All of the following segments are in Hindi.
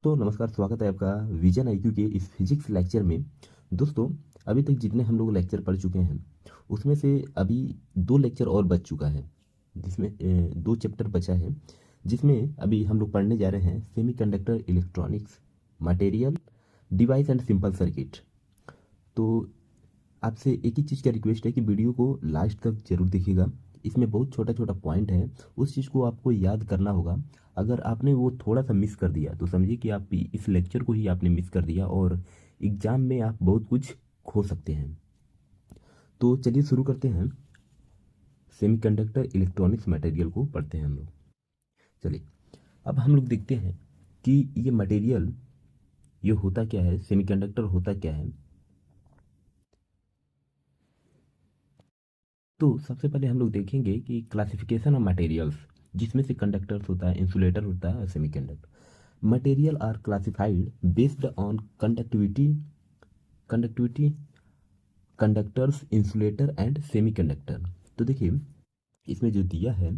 तो नमस्कार, स्वागत है आपका विजन आईक्यू के इस फिजिक्स लेक्चर में। दोस्तों, अभी तक जितने हम लोग लेक्चर पढ़ चुके हैं उसमें से अभी दो लेक्चर और बच चुका है, जिसमें दो चैप्टर बचा है, जिसमें अभी हम लोग पढ़ने जा रहे हैं semiconductor electronics material device and simple circuit. तो आपसे एक ही चीज़ का रिक्वेस्ट है कि वीडियो को लास्ट तक जरूर देखिएगा। इसमें बहुत छोटा छोटा पॉइंट है, उस चीज़ को आपको याद करना होगा। अगर आपने वो थोड़ा सा मिस कर दिया तो समझिए कि आप इस लेक्चर को ही आपने मिस कर दिया और एग्ज़ाम में आप बहुत कुछ खो सकते हैं। तो चलिए शुरू करते हैं। सेमीकंडक्टर इलेक्ट्रॉनिक्स मटेरियल को पढ़ते हैं हम लोग। चलिए, अब हम लोग देखते हैं कि ये मटेरियल, ये होता क्या है, सेमीकंडक्टर होता क्या है। तो सबसे पहले हम लोग देखेंगे कि क्लासिफिकेशन ऑफ मटेरियल्स, जिसमें से कंडक्टर्स होता है, इंसुलेटर होता है और semiconductor. Material are classified based on conductivity conductivity conductors, insulator and semiconductor. तो देखिए, इसमें जो दिया है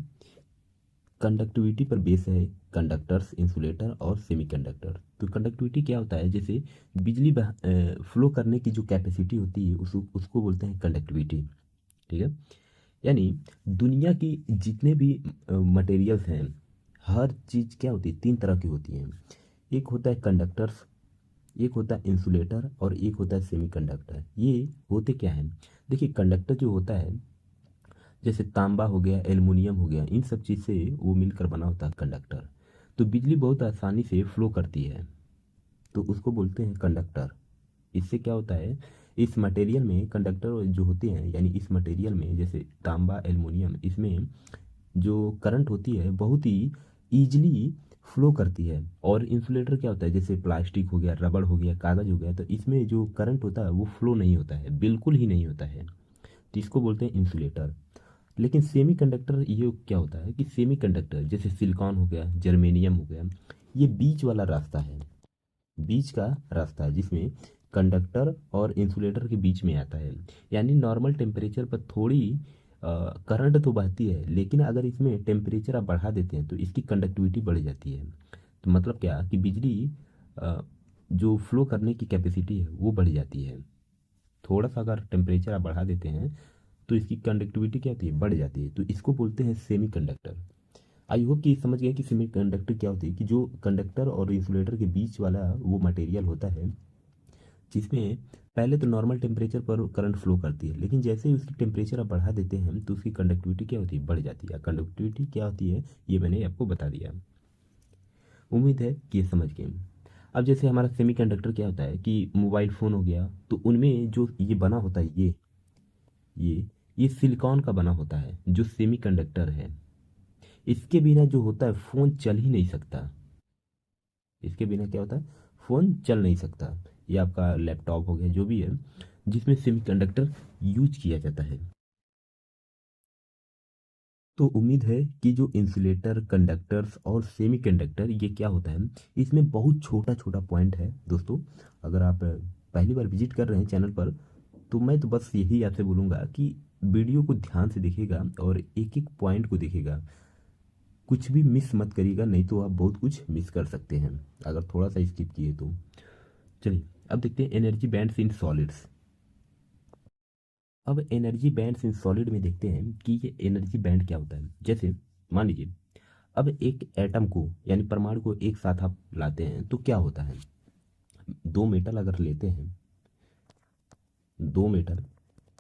कंडक्टिविटी पर बेस है, कंडक्टर्स, इंसुलेटर और सेमीकंडक्टर। तो कंडक्टिविटी क्या होता है, जैसे बिजली फ्लो करने की जो कैपेसिटी होती है उसको बोलते हैं कंडक्टिविटी। ठीक है। यानी दुनिया की जितने भी मटेरियल्स हैं, हर चीज़ क्या होती है, तीन तरह की होती हैं। एक होता है कंडक्टर्स, एक होता है इंसुलेटर और एक होता है सेमीकंडक्टर। ये होते क्या हैं, देखिए कंडक्टर जो होता है, जैसे तांबा हो गया, एल्युमिनियम हो गया, इन सब चीज़ से वो मिलकर बना होता है कंडक्टर। तो बिजली बहुत आसानी से फ्लो करती है, तो उसको बोलते हैं कंडक्टर। इससे क्या होता है, इस मटेरियल में कंडक्टर जो होते हैं, यानी इस मटेरियल में जैसे तांबा, एल्युमिनियम, इसमें जो करंट होती है बहुत ही ईजिली फ्लो करती है। और इंसुलेटर क्या होता है, जैसे प्लास्टिक हो गया, रबड़ हो गया, कागज़ हो गया, तो इसमें जो करंट होता है वो फ्लो नहीं होता है, बिल्कुल ही नहीं होता है। तो इसको बोलते हैं इंसुलेटर। लेकिन सेमी कंडक्टर ये क्या होता है कि सेमी कंडक्टर जैसे सिलिकॉन हो गया, जर्मेनियम हो गया, ये बीच वाला रास्ता है, बीच का रास्ता है जिसमें कंडक्टर और इंसुलेटर के बीच में आता है। यानी नॉर्मल टेम्परेचर पर थोड़ी करंट तो बहती है, लेकिन अगर इसमें टेम्परेचर आप बढ़ा देते हैं तो इसकी कंडक्टिविटी बढ़ जाती है। तो मतलब क्या कि बिजली अ, जो फ्लो करने की कैपेसिटी है वो बढ़ जाती है। थोड़ा सा अगर टेम्परेचर आप बढ़ा देते हैं तो इसकी कंडक्टिविटी क्या होती है, बढ़ जाती है। तो इसको बोलते हैं सेमी कंडक्टर। आई होप कि समझ गए कि सेमी कंडक्टर क्या होती है, कि जो कंडक्टर और इंसुलेटर के बीच वाला वो मटेरियल होता है, जिसमें पहले तो नॉर्मल टेम्परेचर पर करंट फ्लो करती है, लेकिन जैसे ही उसकी टेम्परेचर आप बढ़ा देते हैं तो उसकी कंडक्टिविटी क्या होती है, बढ़ जाती है। कंडक्टिविटी क्या होती है ये मैंने आपको बता दिया। उम्मीद है कि ये समझ गए। अब जैसे हमारा सेमीकंडक्टर क्या होता है कि मोबाइल फ़ोन हो गया, तो उनमें जो ये बना होता है, ये ये सिलिकॉन का बना होता है जो सेमीकंडक्टर है। इसके बिना जो होता है फ़ोन चल ही नहीं सकता। इसके बिना क्या होता है, फ़ोन चल नहीं सकता। ये आपका लैपटॉप हो गया, जो भी है जिसमें सेमीकंडक्टर यूज किया जाता है। तो उम्मीद है कि जो इंसुलेटर, कंडक्टर्स और सेमीकंडक्टर, ये क्या होता है, इसमें बहुत छोटा छोटा पॉइंट है दोस्तों। अगर आप पहली बार विजिट कर रहे हैं चैनल पर, तो मैं तो बस यही आपसे बोलूँगा कि वीडियो को ध्यान से देखिएगा और एक एक पॉइंट को देखिएगा। कुछ भी मिस मत करिएगा, नहीं तो आप बहुत कुछ मिस कर सकते हैं अगर थोड़ा सा स्किप किए तो। चलिए, अब देखते हैं एनर्जी बैंड्स इन सॉलिड्स। अब एनर्जी बैंड्स इन सॉलिड में देखते हैं कि ये एनर्जी बैंड क्या होता है। जैसे मान लीजिए, अब एक एटम को यानी परमाणु को एक साथ आप लाते हैं तो क्या होता है, दो मेटल अगर लेते हैं, दो मेटल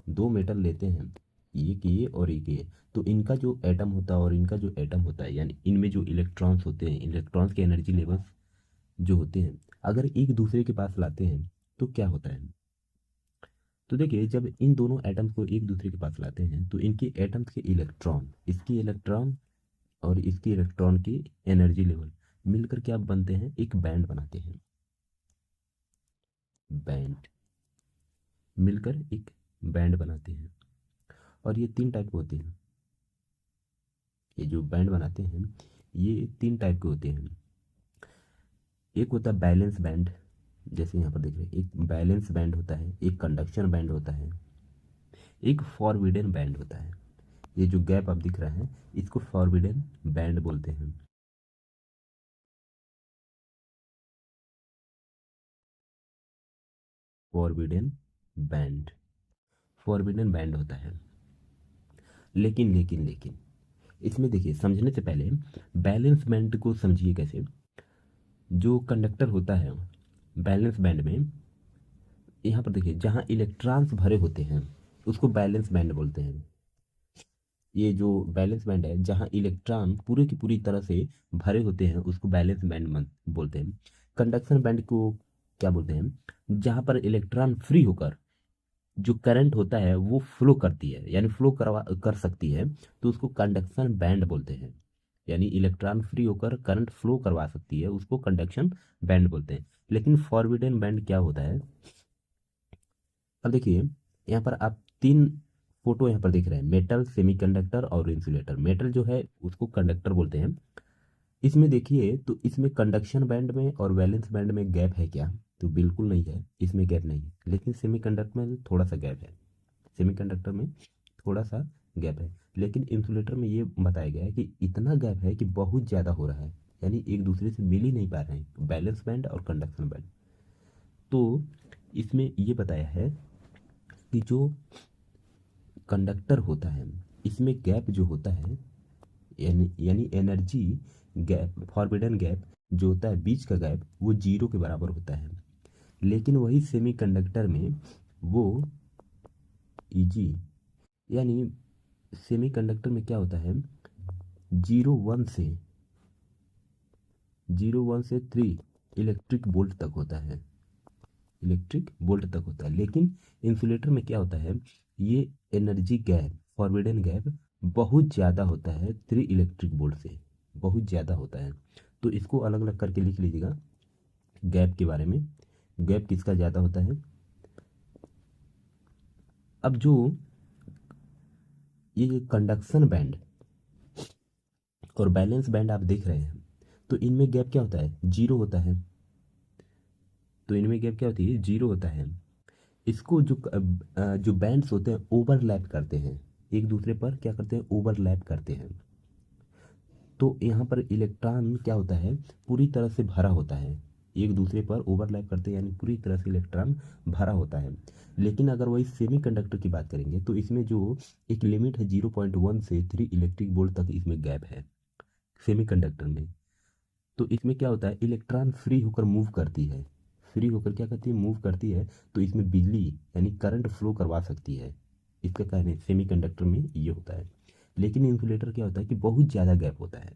दो मेटल लेते हैं, एक ये और एक ये, तो इनका जो एटम होता है और इनका जो एटम होता है, यानी इनमें जो इलेक्ट्रॉन्स होते हैं, इलेक्ट्रॉन्स के एनर्जी लेवल्स जो होते हैं, अगर एक दूसरे के पास लाते हैं तो क्या होता है। तो देखिए, जब इन दोनों एटम्स को एक दूसरे के पास लाते हैं तो इनके एटम्स के इलेक्ट्रॉन, इसकी इलेक्ट्रॉन और इसकी इलेक्ट्रॉन की एनर्जी लेवल मिलकर क्या बनते हैं, एक बैंड बनाते हैं। बैंड मिलकर एक बैंड बनाते हैं। और ये तीन टाइप के होते हैं। ये जो बैंड बनाते हैं ये तीन टाइप के होते हैं। एक होता है बैलेंस बैंड, जैसे यहाँ पर देख रहे हैं, एक बैलेंस बैंड होता है, एक कंडक्शन बैंड होता है, एक फॉरबिडन बैंड होता है। ये जो गैप आप दिख रहा है इसको फॉरबिडन बैंड बोलते हैं। फॉरबिडन बैंड, फॉरबिडन बैंड होता है। लेकिन इसमें देखिए, समझने से पहले बैलेंस बैंड को समझिए कैसे। जो कंडक्टर होता है बैलेंस बैंड में, यहाँ पर देखिए जहाँ इलेक्ट्रॉन्स भरे होते हैं उसको बैलेंस बैंड बोलते हैं। ये जो बैलेंस बैंड है, जहाँ इलेक्ट्रॉन पूरे की पूरी तरह से भरे होते हैं उसको बैलेंस बैंड बोलते हैं। कंडक्शन बैंड को क्या बोलते हैं, जहाँ पर इलेक्ट्रॉन फ्री होकर जो करंट होता है वो फ्लो करती है, यानी फ्लो करवा कर सकती है, तो उसको कंडक्शन बैंड बोलते हैं। यानी इलेक्ट्रॉन फ्री होकर करंट फ्लो करवा सकती है, उसको कंडक्शन बैंड बोलते हैं। लेकिन फॉरबिडन बैंड क्या होता है, अब देखिए यहाँ पर आप तीन फोटो यहाँ पर देख रहे हैं, मेटल, सेमीकंडक्टर और इंसुलेटर। मेटल जो है उसको कंडक्टर बोलते हैं। इसमें देखिए तो इसमें कंडक्शन बैंड में और वैलेंस बैंड में गैप है क्या, तो बिल्कुल नहीं है, इसमें गैप नहीं है। लेकिन सेमीकंडक्टर में थोड़ा सा गैप है, सेमीकंडक्टर में थोड़ा सा गैप है। लेकिन इंसुलेटर में ये बताया गया है कि इतना गैप है कि बहुत ज़्यादा हो रहा है, यानी एक दूसरे से मिल ही नहीं पा रहे हैं बैलेंस बैंड और कंडक्शन बैंड। तो इसमें ये बताया है कि जो कंडक्टर होता है इसमें गैप जो होता है, यानी एनर्जी गैप, फॉरबिडन गैप जो होता है, बीच का गैप, वो जीरो के बराबर होता है। लेकिन वही सेमीकंडक्टर में वो ईजी, यानी सेमीकंडक्टर में क्या होता है, जीरो वन से 3 इलेक्ट्रिक वोल्ट तक होता है, इलेक्ट्रिक वोल्ट तक होता है। लेकिन इंसुलेटर में क्या होता है, ये एनर्जी गैप, फॉरबिडन गैप बहुत ज़्यादा होता है, 3 इलेक्ट्रिक वोल्ट से बहुत ज़्यादा होता है। तो इसको अलग अलग करके लिख लीजिएगा गैप के बारे में, गैप किसका ज़्यादा होता है। अब जो ये कंडक्शन बैंड और बैलेंस बैंड आप देख रहे हैं, तो इनमें गैप क्या होता है, जीरो होता है। तो इनमें गैप क्या होती है, जीरो होता है। इसको जो बैंड्स होते हैं ओवरलैप करते हैं, एक दूसरे पर क्या करते हैं, ओवरलैप करते हैं। तो यहाँ पर इलेक्ट्रॉन क्या होता है, पूरी तरह से भरा होता है, एक दूसरे पर ओवरलैप करते हैं, यानी पूरी तरह से इलेक्ट्रॉन भरा होता है। लेकिन अगर वही सेमीकंडक्टर की बात करेंगे तो इसमें जो एक लिमिट है 0.1 से 3 इलेक्ट्रिक वोल्ट तक इसमें गैप है सेमीकंडक्टर में। तो इसमें क्या होता है, इलेक्ट्रॉन फ्री होकर मूव करती है, फ्री होकर क्या करती है, मूव करती है। तो इसमें बिजली यानी करंट फ्लो करवा सकती है, इसका कहने सेमीकंडक्टर में ये होता है। लेकिन इंसुलेटर क्या होता है कि बहुत ज़्यादा गैप होता है,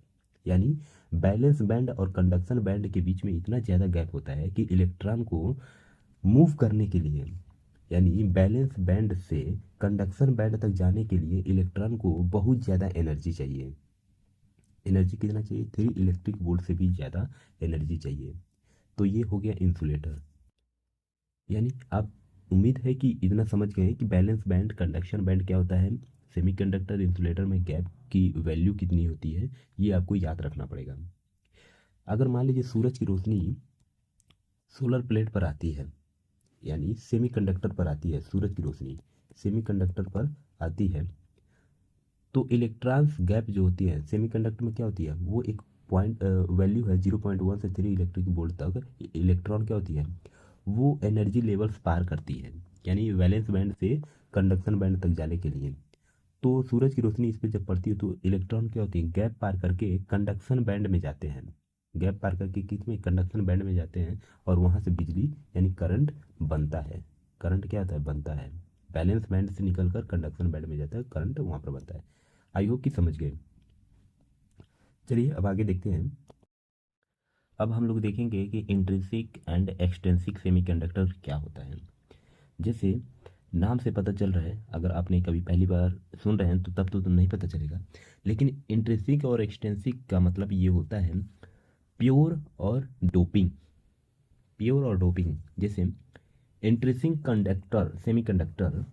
यानी बैलेंस बैंड और कंडक्शन बैंड के बीच में इतना ज़्यादा गैप होता है कि इलेक्ट्रॉन को मूव करने के लिए, यानी बैलेंस बैंड से कंडक्शन बैंड तक जाने के लिए इलेक्ट्रॉन को बहुत ज़्यादा एनर्जी चाहिए। एनर्जी कितना चाहिए, 3 इलेक्ट्रिक वोल्ट से भी ज़्यादा एनर्जी चाहिए। तो ये हो गया इंसुलेटर। यानी आप, उम्मीद है कि इतना समझ गए कि बैलेंस बैंड, कंडक्शन बैंड क्या होता है, सेमीकंडक्टर, इंसुलेटर में गैप की वैल्यू कितनी होती है, ये आपको याद रखना पड़ेगा। अगर मान लीजिए सूरज की रोशनी सोलर प्लेट पर आती है, यानी सेमीकंडक्टर पर आती है, सूरज की रोशनी सेमीकंडक्टर पर आती है, तो इलेक्ट्रॉन्स गैप जो होती है सेमीकंडक्टर में क्या होती है, वो एक पॉइंट वैल्यू है 0.1 से 3 इलेक्ट्रिक वोल्ट तक। इलेक्ट्रॉन क्या होती है, वो एनर्जी लेवल्स पार करती है, यानी वैलेंस बैंड से कंडक्शन बैंड तक जाने के लिए। तो सूरज की रोशनी इस पर जब पड़ती है तो इलेक्ट्रॉन क्या होती है, गैप पार करके कंडक्शन बैंड में जाते हैं, गैप पार करके किस में, कंडक्शन बैंड में जाते हैं, और वहाँ से बिजली यानी करंट बनता है। करंट क्या होता है, बनता है, बैलेंस बैंड से निकलकर कंडक्शन बैंड में जाता है, करंट वहाँ पर बनता है। आई होप कि समझ गए। चलिए अब आगे देखते हैं। अब हम लोग देखेंगे कि इंट्रिंसिक एंड एक्सट्रिंसिक सेमीकंडक्टर क्या होता है। जैसे नाम से पता चल रहा है, अगर आपने कभी पहली बार सुन रहे हैं तो तब तो नहीं पता चलेगा, लेकिन इंट्रिंसिक और एक्सट्रिंसिक का मतलब ये होता है प्योर और डोपिंग, प्योर और डोपिंग। जैसे intrinsic conductor semiconductor,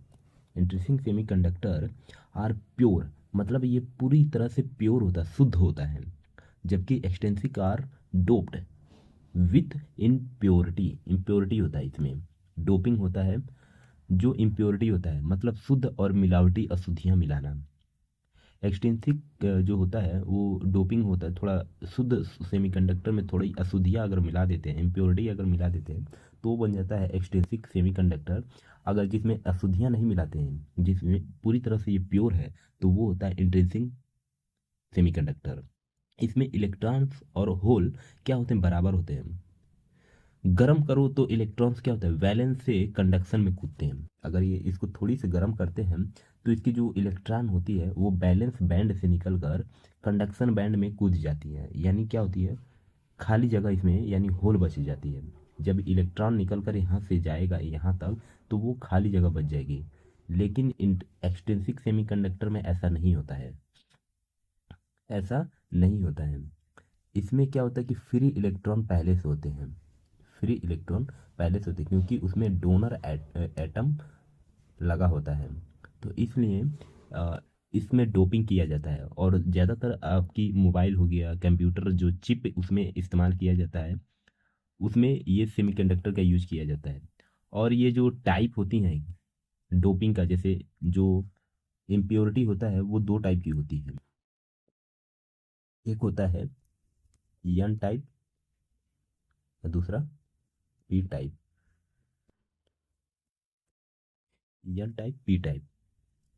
intrinsic semiconductor are pure, मतलब ये पूरी तरह से प्योर होता है, शुद्ध होता है। जबकि extrinsic are doped with impurity, impurity होता है इसमें, डोपिंग होता है जो इम्प्योरिटी होता है, मतलब शुद्ध और मिलावटी अशुद्धियाँ मिलाना। एक्सट्रिंसिक जो होता है वो डोपिंग होता है, थोड़ा शुद्ध सेमीकंडक्टर में थोड़ी अशुद्धियाँ अगर मिला देते हैं, इम्प्योरिटी अगर मिला देते हैं, तो वो बन जाता है एक्सट्रिंसिक सेमीकंडक्टर। अगर जिसमें अशुद्धियाँ नहीं मिलाते हैं, जिसमें पूरी तरह से ये प्योर है, तो वो होता है इंट्रिंसिक सेमीकंडक्टर। इसमें इलेक्ट्रॉन्स और होल क्या होते हैं, बराबर होते हैं। गर्म करो तो इलेक्ट्रॉन्स क्या होता है, वैलेंस से कंडक्शन में कूदते हैं। अगर ये इसको थोड़ी सी गर्म करते हैं तो इसकी जो इलेक्ट्रॉन होती है वो बैलेंस बैंड से निकलकर कंडक्शन बैंड में कूद जाती है, यानी क्या होती है, खाली जगह इसमें यानी होल बच जाती है। जब इलेक्ट्रॉन निकलकर यहाँ से जाएगा यहाँ तक तो वो खाली जगह बच जाएगी। लेकिन एक्सट्रिंसिक सेमीकंडक्टर में ऐसा नहीं होता है, ऐसा नहीं होता है। इसमें क्या होता है कि फ्री इलेक्ट्रॉन पहले से होते हैं, फ्री इलेक्ट्रॉन पहले से होते हैं, क्योंकि उसमें डोनर एटम लगा होता है। तो इसलिए इसमें डोपिंग किया जाता है। और ज़्यादातर आपकी मोबाइल हो गया, कंप्यूटर जो चिप उसमें इस्तेमाल किया जाता है, उसमें ये सेमीकंडक्टर का यूज किया जाता है। और ये जो टाइप होती हैं डोपिंग का, जैसे जो इम्प्योरिटी होता है वो दो टाइप की होती है। एक होता है एन टाइप और दूसरा P type. N type, P type.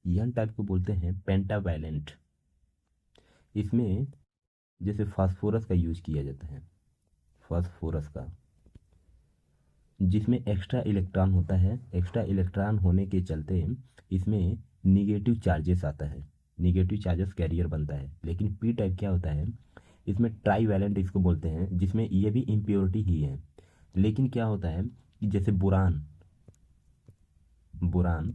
N type को बोलते हैं पेंटावैलेंट। इसमें जैसे फास्फोरस का यूज किया जाता है, फास्फोरस का, जिसमें एक्स्ट्रा इलेक्ट्रॉन होता है। एक्स्ट्रा इलेक्ट्रॉन होने के चलते इसमें निगेटिव चार्जेस आता है, निगेटिव चार्जेस कैरियर बनता है। लेकिन पी टाइप क्या होता है, इसमें ट्राई वैलेंट इसको बोलते हैं, जिसमें ये भी इम्प्योरिटी ही है। लेकिन क्या होता है कि जैसे बोरान, बोरान,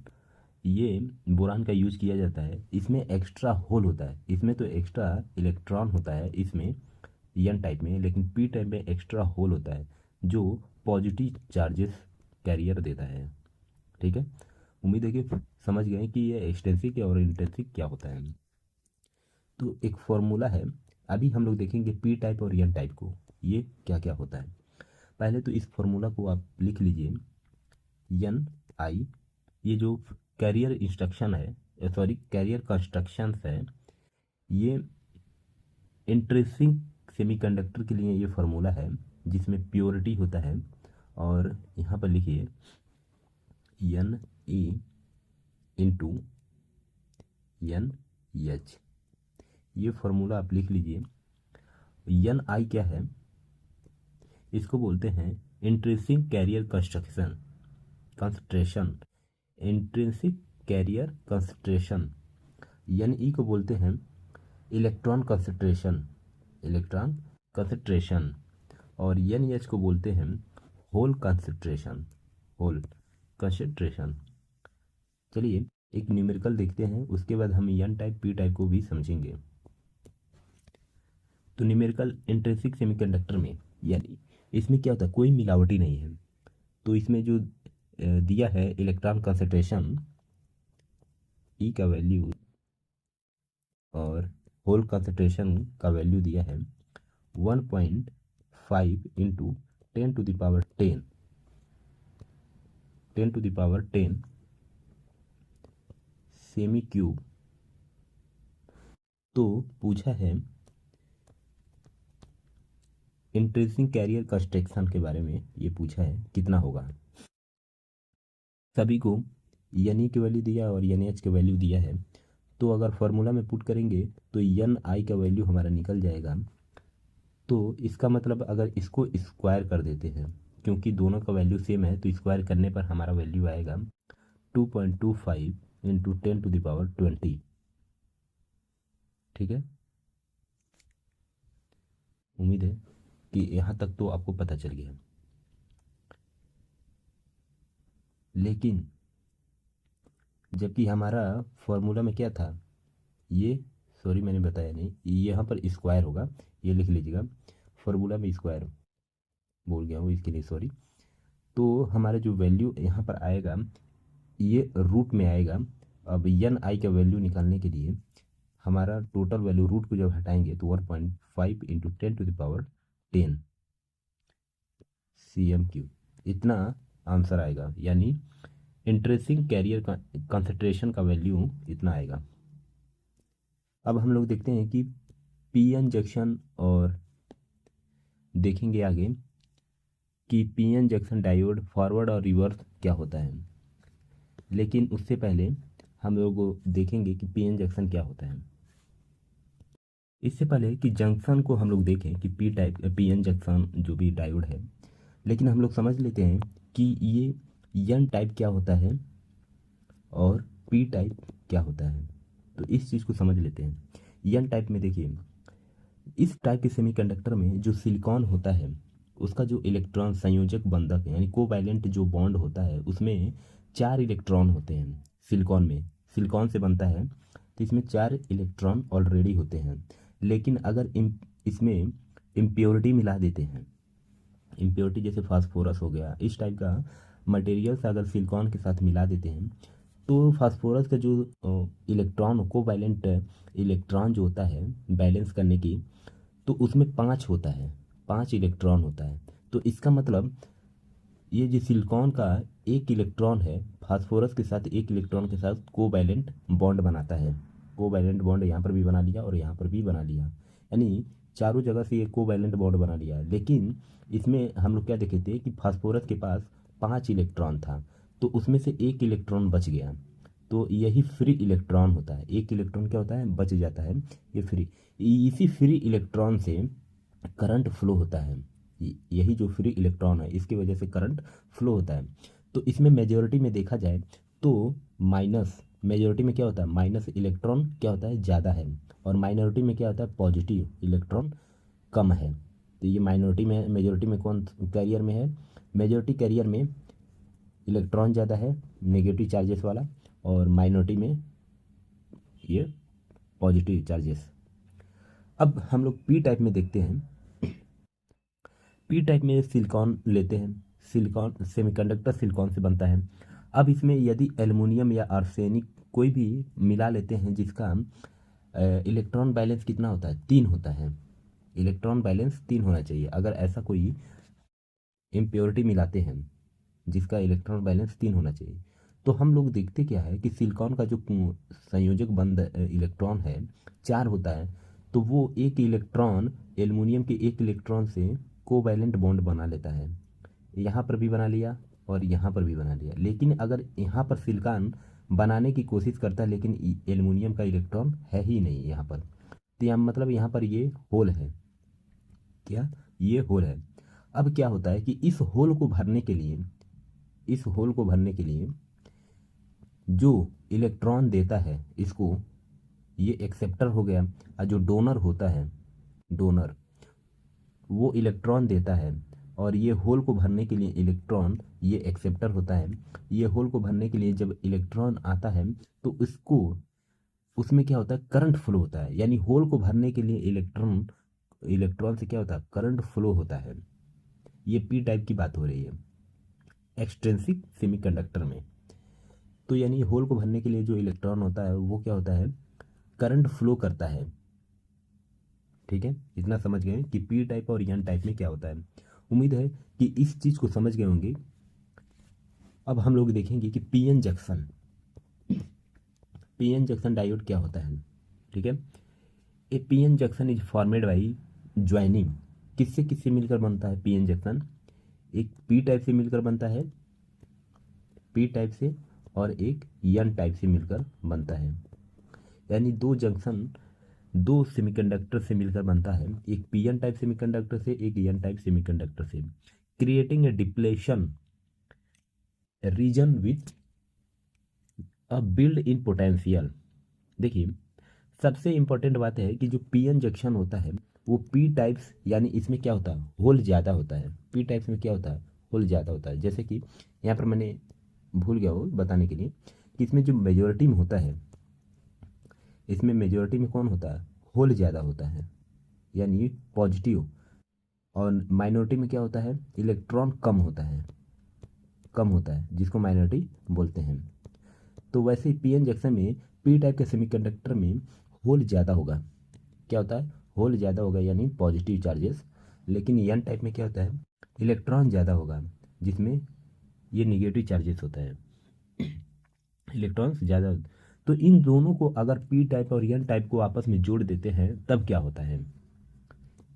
ये बोरान का यूज किया जाता है, इसमें एक्स्ट्रा होल होता है। इसमें तो एक्स्ट्रा इलेक्ट्रॉन होता है इसमें एन टाइप में, लेकिन पी टाइप में एक्स्ट्रा होल होता है जो पॉजिटिव चार्जेस कैरियर देता है। ठीक है, उम्मीद है कि समझ गए कि ये एक्सटेंसिक और इंटेंसिक क्या होता है। तो एक फॉर्मूला है, अभी हम लोग देखेंगे पी टाइप और एन टाइप को, ये क्या क्या होता है। पहले तो इस फॉर्मूला को आप लिख लीजिए, एन आई, ये जो कैरियर इंस्ट्रक्शन है, सॉरी कैरियर कंस्ट्रक्शंस है, ये इंट्रिंसिक सेमीकंडक्टर के लिए ये फार्मूला है, जिसमें प्योरिटी होता है। और यहाँ पर लिखिए N E into N H, ये फार्मूला आप लिख लीजिए। एन आई क्या है, इसको बोलते हैं intrinsic carrier construction concentration, intrinsic carrier concentration. N E को बोलते हैं इलेक्ट्रॉन कंसंट्रेशन, इलेक्ट्रॉन कंसंट्रेशन। और एन एच को बोलते हैं होल कंसंट्रेशन, होल कंसंट्रेशन। चलिए एक न्यूमेरिकल देखते हैं, उसके बाद हम एन टाइप पी टाइप को भी समझेंगे। तो न्यूमेरिकल इंट्रिंसिक सेमीकंडक्टर में, यानी इसमें क्या होता है, कोई मिलावटी नहीं है। तो इसमें जो दिया है इलेक्ट्रॉन कंसंट्रेशन ई का वैल्यू और होल कंसंट्रेशन का वैल्यू दिया है 1.5 into 10 to the power 10 semi cube. तो पूछा है इंट्रिंसिक कैरियर कंस्ट्रक्शन के बारे में, ये पूछा है कितना होगा। सभी को एन ई की वैल्यू दिया और एन एच की वैल्यू दिया है। तो अगर फार्मूला में पुट करेंगे तो एन आई का वैल्यू हमारा निकल जाएगा। तो इसका मतलब अगर इसको स्क्वायर कर देते हैं, क्योंकि दोनों का वैल्यू सेम है, तो स्क्वायर करने पर हमारा वैल्यू आएगा 2.25 इंटू 10 टू द पावर 20। ठीक है, उम्मीद है कि यहाँ तक तो आपको पता चल गया। लेकिन जबकि हमारा फॉर्मूला में क्या था, ये, सॉरी मैंने बताया नहीं, यहाँ पर स्क्वायर होगा, ये लिख लीजिएगा, फॉर्मूला में स्क्वायर बोल गया हूँ, इसके लिए सॉरी। तो हमारा जो वैल्यू यहाँ पर आएगा ये रूट में आएगा। अब एन आई का वैल्यू निकालने के लिए हमारा टोटल वैल्यू रूट को जब हटाएंगे तो 1.5 into 10 to the power 10 C M Q, इतना आंसर आएगा। यानी इंट्रिंसिक कैरियर कंसंट्रेशन का वैल्यू इतना आएगा। अब हम लोग देखते हैं कि पीएन जंक्शन और देखेंगे आगे कि पीएन जंक्शन डायोड फॉरवर्ड और रिवर्स क्या होता है। लेकिन उससे पहले हम लोग देखेंगे कि पीएन जंक्शन क्या होता है। इससे पहले कि जंक्शन को हम लोग देखें कि पी टाइप पीएन जंक्शन जो भी डायोड है, लेकिन हम लोग समझ लेते हैं कि ये एन टाइप क्या होता है और पी टाइप क्या होता है। तो इस चीज़ को समझ लेते हैं। एन टाइप में देखिए, इस टाइप के सेमीकंडक्टर में जो सिलिकॉन होता है उसका जो इलेक्ट्रॉन संयोजक बंधक यानी कोवैलेंट जो बॉन्ड होता है उसमें 4 इलेक्ट्रॉन होते हैं। सिलिकॉन में, सिलिकॉन से बनता है तो इसमें 4 इलेक्ट्रॉन ऑलरेडी होते हैं। लेकिन अगर इसमें इम्प्योरिटी मिला देते हैं, इम्प्योरिटी जैसे फास्फोरस हो गया, इस टाइप का मटेरियल्स अगर सिलिकॉन के साथ मिला देते हैं तो फास्फोरस का जो इलेक्ट्रॉन कोवैलेंट इलेक्ट्रॉन जो होता है बैलेंस करने की, तो उसमें 5 होता है, 5 इलेक्ट्रॉन होता है। तो इसका मतलब ये जो सिलिकॉन का एक इलेक्ट्रॉन है फास्फोरस के साथ एक इलेक्ट्रॉन के साथ कोवैलेंट बॉन्ड बनाता है। कोवैलेंट बॉन्ड यहाँ पर भी बना लिया और यहाँ पर भी बना लिया, यानी चारों जगह से ये कोवैलेंट बॉन्ड बना लिया। लेकिन इसमें हम लोग क्या देखे थे कि फास्फोरस के पास 5 इलेक्ट्रॉन था, तो उसमें से एक इलेक्ट्रॉन बच गया, तो यही फ्री इलेक्ट्रॉन होता है। एक इलेक्ट्रॉन क्या होता है, बच जाता है, ये फ्री। इसी फ्री इलेक्ट्रॉन से करंट फ्लो होता है। यही जो फ्री इलेक्ट्रॉन है इसकी वजह से करंट फ्लो होता है। तो इसमें मेजॉरिटी में देखा जाए तो माइनस, मेजॉरिटी में क्या होता है, माइनस इलेक्ट्रॉन क्या होता है, ज़्यादा है, और माइनॉरिटी में क्या होता है, पॉजिटिव इलेक्ट्रॉन कम है। तो ये माइनॉरिटी में, मेजॉरिटी में कौन कैरियर में है, मेजॉरिटी कैरियर में इलेक्ट्रॉन ज़्यादा है नेगेटिव चार्जेस वाला, और माइनॉरिटी में ये पॉजिटिव चार्जेस। अब हम लोग पी टाइप में देखते हैं। पी टाइप में सिलिकॉन लेते हैं, सिलिकॉन सेमीकंडक्टर सिलिकॉन से बनता है। अब इसमें यदि एल्युमिनियम या आर्सेनिक कोई भी मिला लेते हैं जिसका इलेक्ट्रॉन बैलेंस कितना होता है, 3 होता है, इलेक्ट्रॉन बैलेंस 3 होना चाहिए। अगर ऐसा कोई इम्प्योरिटी मिलाते हैं जिसका इलेक्ट्रॉन बैलेंस 3 होना चाहिए, तो हम लोग देखते क्या है कि सिलिकॉन का जो संयोजक बंध इलेक्ट्रॉन है 4 होता है, तो वो एक इलेक्ट्रॉन एल्युमिनियम के एक इलेक्ट्रॉन से कोवैलेंट बॉन्ड बना लेता है। यहाँ पर भी बना लिया और यहाँ पर भी बना लिया। लेकिन अगर यहाँ पर सिलिकॉन बनाने की कोशिश करता है लेकिन एल्युमिनियम का इलेक्ट्रॉन है ही नहीं यहाँ पर, तो यहाँ मतलब यहाँ पर ये होल है, क्या ये होल है। अब क्या होता है कि इस होल को भरने के लिए, इस होल को भरने के लिए जो इलेक्ट्रॉन देता है इसको, ये एक्सेप्टर हो गया, और जो डोनर होता है, डोनर वो इलेक्ट्रॉन देता है, और ये होल को भरने के लिए इलेक्ट्रॉन, ये एक्सेप्टर होता है। ये होल को भरने के लिए जब इलेक्ट्रॉन आता है तो इसको, उसमें क्या होता है, करंट फ्लो होता है। यानी होल को भरने के लिए इलेक्ट्रॉन, इलेक्ट्रॉन से क्या होता है, करंट फ्लो होता है। ये पी टाइप की बात हो रही है एक्सट्रिंसिक सेमीकंडक्टर में। तो यानी होल को भरने के लिए जो इलेक्ट्रॉन होता है वो क्या होता है, करंट फ्लो करता है। ठीक है, इतना समझ गए कि पी टाइप और एन टाइप में क्या होता है। उम्मीद है कि इस चीज़ को समझ गए होंगे। अब हम लोग देखेंगे कि PN junction, PN junction diode क्या होता है। ठीक है, a PN junction is formed by joining, किससे किससे मिलकर बनता है पीएन जंक्शन, एक पी टाइप से मिलकर बनता है, पी टाइप से, और एक एन टाइप से मिलकर बनता है। यानी दो जंक्शन दो सेमीकंडक्टर से मिलकर बनता है, एक पीएन टाइप सेमीकंडक्टर से, एक एन टाइप सेमीकंडक्टर से, creating a depletion region with a build in potential. देखिए, सबसे इंपॉर्टेंट बात है कि जो पीएन जंक्शन होता है वो पी टाइप्स, यानी इसमें क्या होता है, होल ज़्यादा होता है। पी टाइप्स में क्या होता है, होल ज़्यादा होता है। जैसे कि यहाँ पर मैंने भूल गया वो बताने के लिए कि इसमें जो मेजोरिटी में होता है, इसमें मेजोरिटी में कौन होता है, होल ज़्यादा होता है, यानी पॉजिटिव। और माइनॉरिटी में क्या होता है, इलेक्ट्रॉन कम होता है, कम होता है, जिसको माइनॉरिटी बोलते हैं। तो वैसे ही पीएन जंक्शन में पी टाइप के सेमीकंडक्टर में होल ज़्यादा होगा, क्या होता है, होल ज़्यादा होगा यानी पॉजिटिव चार्जेस। लेकिन एन टाइप में क्या होता है, इलेक्ट्रॉन ज़्यादा होगा जिसमें ये निगेटिव चार्जेस होता है, इलेक्ट्रॉन्स ज़्यादा। तो इन दोनों को अगर पी टाइप और एन टाइप को आपस में जोड़ देते हैं तब क्या होता है,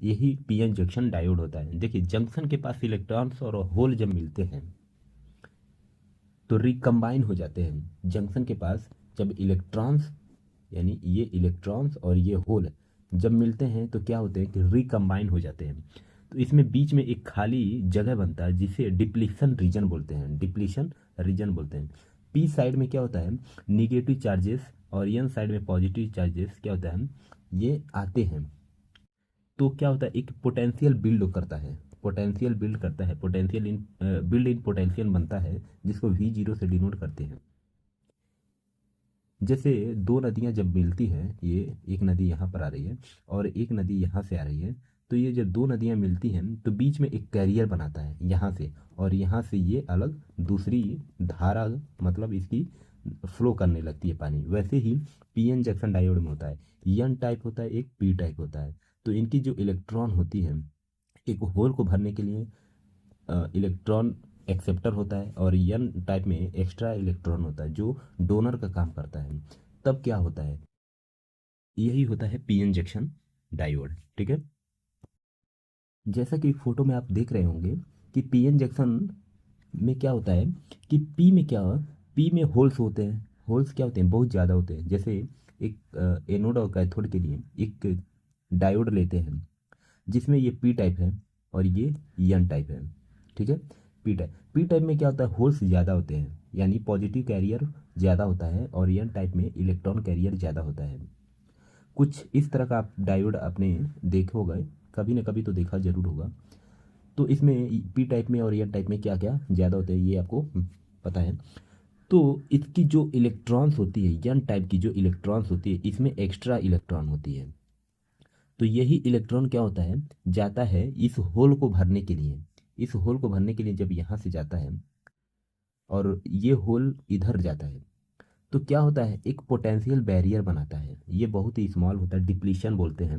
यही पीएन जंक्शन डायोड होता है। देखिए जंक्शन के पास इलेक्ट्रॉन्स और होल जब मिलते हैं तो रिकम्बाइन हो जाते हैं। जंक्शन के पास जब इलेक्ट्रॉन्स, यानी ये इलेक्ट्रॉन्स और ये होल जब मिलते हैं तो क्या होते हैं कि रिकम्बाइन हो जाते हैं। तो इसमें बीच में एक खाली जगह बनता है जिसे डिप्लीशन रीजन बोलते हैं, डिप्लीशन रीजन बोलते हैं। पी साइड में क्या होता है, निगेटिव चार्जेस, और एन साइड में पॉजिटिव चार्जेस क्या होता है, ये आते हैं। तो क्या होता है, एक पोटेंशियल बिल्ड करता है, पोटेंशियल बिल्ड करता है, potential in build in potential बनता है, जिसको V0 से डिनोट करते हैं। जैसे दो नदियां जब मिलती हैं, ये एक नदी यहाँ पर आ रही है और एक नदी यहाँ से आ रही है, तो ये जब दो नदियां मिलती हैं तो बीच में एक कैरियर बनाता है यहाँ से, और यहाँ से ये अलग दूसरी धारा, मतलब इसकी फ्लो करने लगती है पानी। वैसे ही पीएन जंक्शन डायोड में होता है, एन टाइप होता है, एक पी टाइप होता है। तो इनकी जो इलेक्ट्रॉन होती है, एक होल को भरने के लिए इलेक्ट्रॉन एक्सेप्टर होता है, और एन टाइप में एक्स्ट्रा इलेक्ट्रॉन होता है जो डोनर का काम करता है। तब क्या होता है, यही होता है पीएन जंक्शन डायोड। ठीक है, जैसा कि फोटो में आप देख रहे होंगे कि पीएन जंक्शन में क्या होता है कि पी में क्या, पी में होल्स होते हैं। होल्स क्या होते हैं, बहुत ज़्यादा होते हैं। जैसे एक एनोड और कैथोड के लिए एक डायोड लेते हैं जिसमें ये पी टाइप है और ये एन टाइप है। ठीक है, पी टाइप में क्या होता है, होल्स ज़्यादा होते हैं, यानी पॉजिटिव कैरियर ज़्यादा होता है, और एन टाइप में इलेक्ट्रॉन कैरियर ज़्यादा होता है। कुछ इस तरह का आप डायोड आपने देखे होगा, कभी ना कभी तो देखा जरूर होगा। तो इसमें पी टाइप में और एन टाइप में क्या क्या ज़्यादा होते हैं ये आपको पता है। तो इसकी जो इलेक्ट्रॉन्स होती है, एन टाइप की जो इलेक्ट्रॉन्स होती है, इसमें एक्स्ट्रा इलेक्ट्रॉन होती है। तो यही इलेक्ट्रॉन क्या होता है, जाता है इस होल को भरने के लिए। इस होल को भरने के लिए जब यहाँ से जाता है और ये होल इधर जाता है तो क्या होता है, एक पोटेंशियल बैरियर बनाता है। ये बहुत ही स्मॉल होता है, डिप्लीशन बोलते हैं।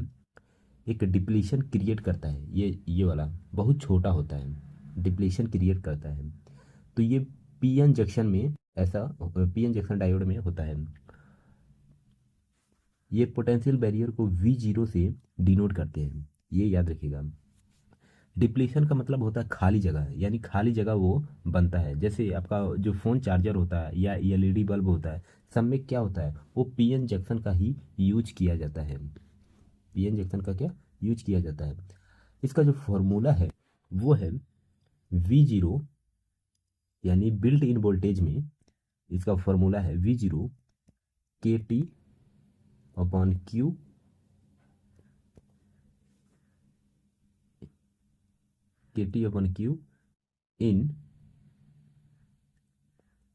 एक डिप्लीशन क्रिएट करता है, ये वाला बहुत छोटा होता है, डिप्लीशन क्रिएट करता है। तो ये पीएन जंक्शन में ऐसा, पीएन जंक्शन डायोड में होता है। ये पोटेंशियल बैरियर को V0 से डिनोट करते हैं, ये याद रखिएगा। डिप्लीशन का मतलब होता है खाली जगह, यानी खाली जगह वो बनता है। जैसे आपका जो फ़ोन चार्जर होता है या एलईडी बल्ब होता है, सब में क्या होता है, वो पीएन जंक्शन का ही यूज किया जाता है। पीएन जंक्शन का क्या यूज किया जाता है। इसका जो फॉर्मूला है वो है V0, यानी बिल्ट इन वोल्टेज में इसका फॉर्मूला है V0 KT/Q KT/Q इन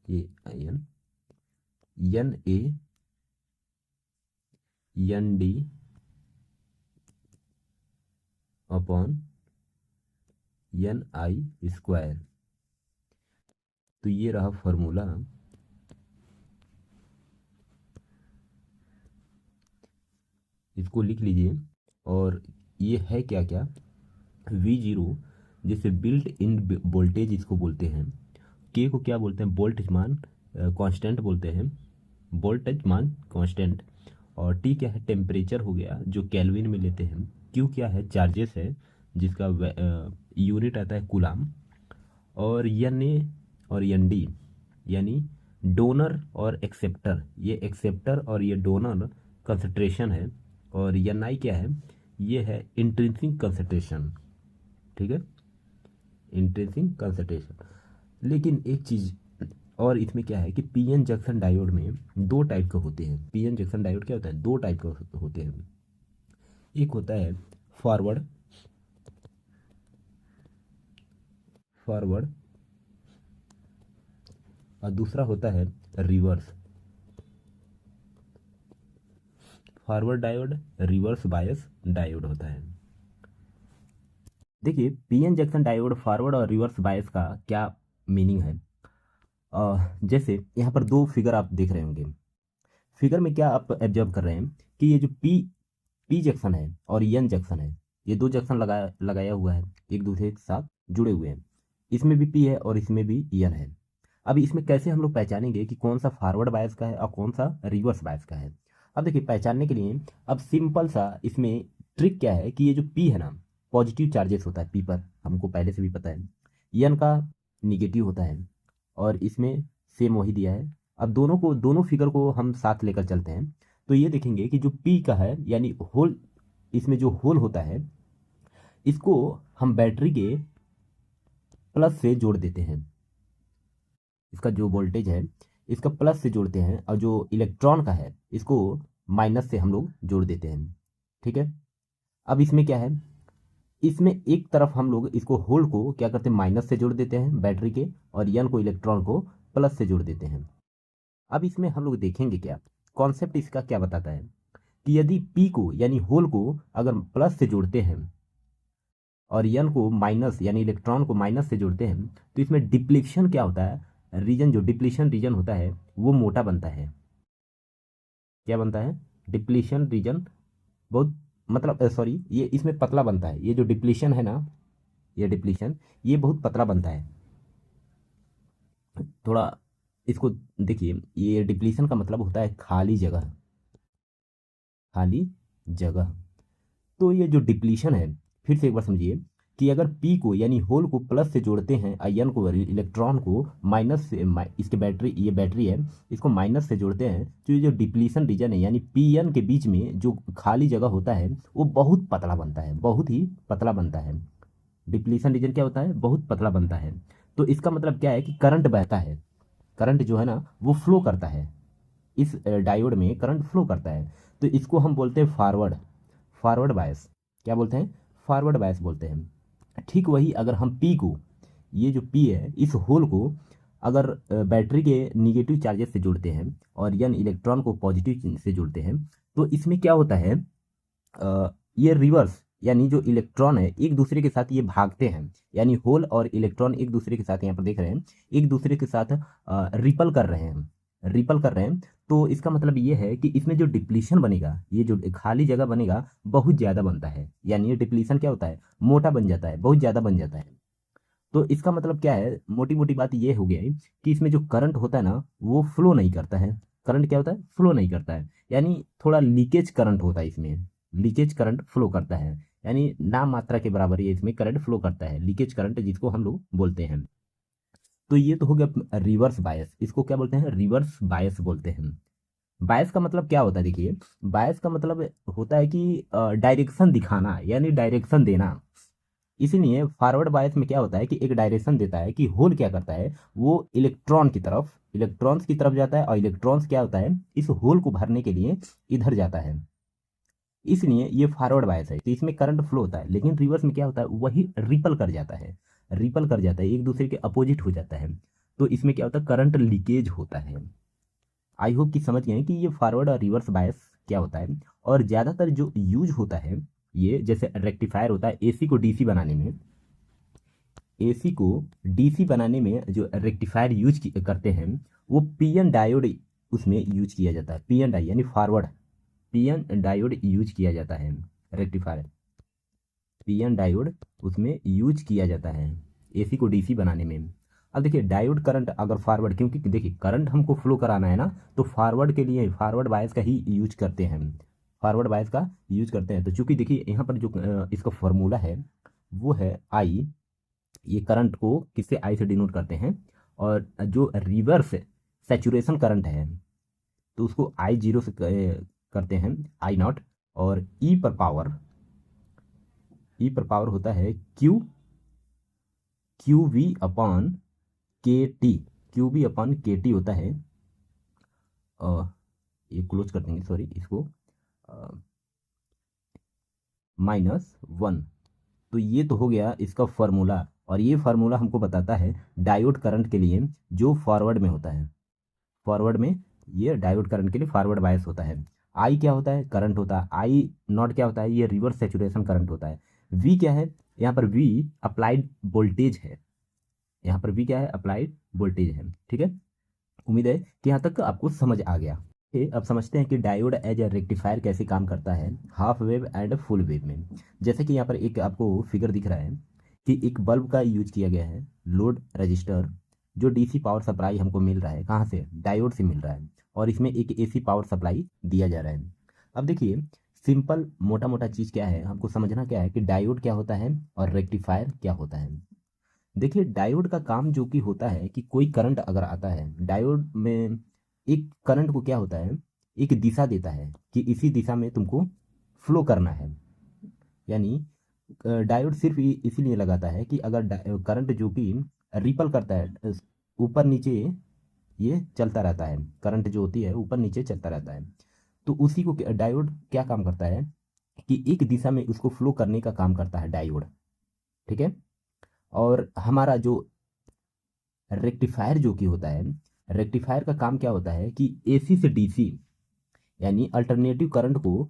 AIN NA ND upon NI²। तो ये रहा फॉर्मूला। इसको लिख लीजिए। और ये है क्या क्या, V0 जैसे बिल्ट इन वोल्टेज इसको बोलते हैं। के को क्या बोलते हैं, वोल्टेज मान कांस्टेंट बोलते हैं, वोल्टेज मान कांस्टेंट। और टी क्या है, टेम्परेचर हो गया जो केल्विन में लेते हैं। क्यू क्या है, चार्जेस है जिसका यूनिट आता है कूलाम। और एन ए और एन डी यानी डोनर और एक्सेप्टर, ये एक्सेप्टर और ये डोनर कंसंट्रेशन है। और एन आई क्या है, ये है इंट्रिंसिक कंसंट्रेशन। ठीक है, इंट्रिंसिक कंसंट्रेशन। लेकिन एक चीज़ और इसमें क्या है कि पीएन जंक्शन डायोड में दो टाइप के होते हैं। पीएन जंक्शन डायोड क्या होता है, दो टाइप के होते हैं। एक होता है फॉरवर्ड, फॉरवर्ड, और दूसरा होता है reverse. Forward diode, reverse bias diode होता है। देखिए पीएन जंक्शन डायोड फॉरवर्ड और रिवर्स बायस का क्या मीनिंग है। जैसे यहाँ पर दो फिगर आप देख रहे होंगे। फिगर में क्या आप ऑब्जर्व कर रहे हैं कि ये जो पी जंक्शन है और एन जंक्शन है, ये दो जंक्शन लगाया हुआ है, एक दूसरे के साथ जुड़े हुए हैं। इसमें भी पी है और इसमें भी एन है। अब इसमें कैसे हम लोग पहचानेंगे कि कौन सा फॉरवर्ड बायस का है और कौन सा रिवर्स बायस का है। अब देखिए पहचानने के लिए अब सिंपल सा इसमें ट्रिक क्या है कि ये जो पी है ना, पॉजिटिव चार्जेस होता है पी पर, हमको पहले से भी पता है। एन का निगेटिव होता है, और इसमें सेम वही दिया है। अब दोनों फिगर को हम साथ लेकर चलते हैं तो ये देखेंगे कि जो पी का है यानी होल, इसमें जो होल होता है इसको हम बैटरी के प्लस से जोड़ देते हैं। इसका जो वोल्टेज है इसका प्लस से जोड़ते हैं, और जो इलेक्ट्रॉन का है इसको माइनस से हम लोग जोड़ देते हैं। ठीक है। अब इसमें क्या है, इसमें एक तरफ हम लोग इसको होल को क्या करते हैं, माइनस से जोड़ देते हैं बैटरी के, और यन को, इलेक्ट्रॉन को प्लस से जोड़ देते हैं। अब इसमें हम लोग देखेंगे क्या कॉन्सेप्ट इसका क्या बताता है कि यदि पी को यानी होल को अगर प्लस से जोड़ते हैं और यन को माइनस यानी इलेक्ट्रॉन को माइनस से जोड़ते हैं तो इसमें डिप्लीशन क्या होता है, रीजन जो डिप्लीशन रीजन होता है वो मोटा बनता है। क्या बनता है, डिप्लीशन रीजन बहुत, मतलब सॉरी, ये इसमें पतला बनता है। ये जो डिप्लीशन है ना, ये डिप्लीशन ये बहुत पतला बनता है। थोड़ा इसको देखिए, ये डिप्लीशन का मतलब होता है खाली जगह, खाली जगह। तो ये जो डिप्लीशन है, फिर से एक बार समझिए कि अगर पी को यानी होल को प्लस से जोड़ते हैं, आयन को, इलेक्ट्रॉन को माइनस से, इसके बैटरी, ये बैटरी है, इसको माइनस से जोड़ते हैं तो ये जो डिप्लीशन रीजन है यानी पी एन के बीच में जो खाली जगह होता है वो बहुत पतला बनता है, बहुत ही पतला बनता है। डिप्लीशन रीजन क्या होता है, बहुत पतला बनता है। तो इसका मतलब क्या है कि करंट बहता है, करंट जो है ना वो फ्लो करता है, इस डायोड में करंट फ्लो करता है। तो इसको हम बोलते हैं फॉरवर्ड, फॉरवर्ड बायस। क्या बोलते हैं, फॉरवर्ड बायस बोलते हैं। ठीक वही अगर हम पी को, ये जो पी है इस होल को अगर बैटरी के निगेटिव चार्जेस से जोड़ते हैं और यन इलेक्ट्रॉन को पॉजिटिव से जोड़ते हैं तो इसमें क्या होता है, ये रिवर्स यानी जो इलेक्ट्रॉन है एक दूसरे के साथ ये भागते हैं, यानी होल और इलेक्ट्रॉन एक दूसरे के साथ, यहाँ पर देख रहे हैं, एक दूसरे के साथ रिपल कर रहे हैं, रिपल कर रहे हैं। तो इसका मतलब ये है कि इसमें जो डिप्लीशन बनेगा, ये जो खाली जगह बनेगा बहुत ज़्यादा बनता है, यानी ये डिप्लीशन क्या होता है, मोटा बन जाता है, बहुत ज़्यादा बन जाता है। तो इसका मतलब क्या है, मोटी मोटी बात ये हो गया है कि इसमें जो करंट होता है ना वो फ्लो नहीं करता है। करंट क्या होता है, फ्लो नहीं करता है, यानी थोड़ा लीकेज करंट होता है इसमें, लीकेज करंट फ्लो करता है, यानी नाम मात्रा के बराबर ये इसमें करंट फ्लो करता है, लीकेज करंट जिसको हम लोग बोलते हैं। तो ये तो हो गया रिवर्स बायस, इसको क्या बोलते हैं, रिवर्स बायस बोलते हैं। बायस का मतलब क्या होता है, देखिए बायस का मतलब होता है कि डायरेक्शन दिखाना यानी डायरेक्शन देना। इसीलिए फॉरवर्ड बायस में क्या होता है कि एक डायरेक्शन देता है कि होल क्या करता है, वो इलेक्ट्रॉन की तरफ, इलेक्ट्रॉन्स की तरफ जाता है, और इलेक्ट्रॉन्स क्या होता है इस होल को भरने के लिए इधर जाता है। इसलिए ये फॉरवर्ड बायस है, तो इसमें करंट फ्लो होता है। लेकिन रिवर्स में क्या होता है, वही रिपल कर जाता है, रिपल कर जाता है, एक दूसरे के अपोजिट हो जाता है। तो इसमें क्या होता है, करंट लीकेज होता है। आई होप कि समझ गए कि ये फॉरवर्ड और रिवर्स बायस क्या होता है। और ज़्यादातर जो यूज होता है ये, जैसे रेक्टिफायर होता है एसी को डीसी बनाने में, एसी को डीसी बनाने में जो रेक्टिफायर यूज करते हैं वो पीएन डायोड उसमें यूज किया जाता है, पीएन डाई यानी फॉरवर्ड, पीएन डायोड यूज किया जाता है रेक्टिफायर, पीएन डायोड उसमें यूज किया जाता है एसी को डीसी बनाने में। अब देखिए डायोड करंट अगर फॉरवर्ड, क्योंकि देखिए करंट हमको फ्लो कराना है ना, तो फॉरवर्ड के लिए फॉरवर्ड बायस का ही यूज करते हैं, फॉरवर्ड बायस का यूज करते हैं। तो चूंकि देखिए यहाँ पर जो इसका फॉर्मूला है वो है आई, ये करंट को किससे, आई से डिनोट करते हैं। और जो रिवर्स सैचुरेशन करंट है तो उसको आई जीरो से करते हैं, आई नॉट। और ई पर पावर, ई पर पावर होता है क्यू, क्यू वी अपॉन के टी, क्यू वी अपॉन के टी होता है। ये क्लोज कर देंगे, सॉरी, इसको -1। तो ये तो हो गया इसका फार्मूला, और ये फार्मूला हमको बताता है डायोड करंट के लिए जो फॉरवर्ड में होता है, फॉरवर्ड में ये डायोड करंट के लिए फॉरवर्ड बायस होता है। आई क्या होता है, करंट होता है, आई नॉट क्या होता है, ये रिवर्स सैचुरेशन करंट होता है। वी क्या है, यहाँ पर वी अप्लाइड वोल्टेज है, यहाँ पर वी क्या है, अप्लाइड वोल्टेज है। ठीक है, उम्मीद है कि यहाँ तक आपको समझ आ गया। अब समझते हैं कि डायोड एज ए रेक्टिफायर कैसे काम करता है half wave and full wave में। जैसे कि यहाँ पर एक आपको फिगर दिख रहा है कि एक बल्ब का यूज किया गया है, लोड रजिस्टर जो डीसी पावर सप्लाई हमको मिल रहा है कहाँ से, डायोड से मिल रहा है, और इसमें एक एसी पावर सप्लाई दिया जा रहा है। अब देखिए सिंपल मोटा मोटा चीज़ क्या है, हमको समझना क्या है कि डायोड क्या होता है और रेक्टिफायर क्या होता है। देखिए डायोड का काम जो कि होता है कि कोई करंट अगर आता है डायोड में, एक करंट को क्या होता है, एक दिशा देता है कि इसी दिशा में तुमको फ्लो करना है। यानी डायोड सिर्फ इसीलिए लगाता है कि अगर करंट जो कि रिपल करता है ऊपर नीचे, ये चलता रहता है, करंट जो होती है ऊपर नीचे चलता रहता है, तो उसी को डायोड क्या काम करता है कि एक दिशा में उसको फ्लो करने का काम करता है डायोड। ठीक है। और हमारा जो रेक्टिफायर जो कि होता है, रेक्टिफायर का काम क्या होता है कि एसी से डीसी यानी अल्टरनेटिव करंट को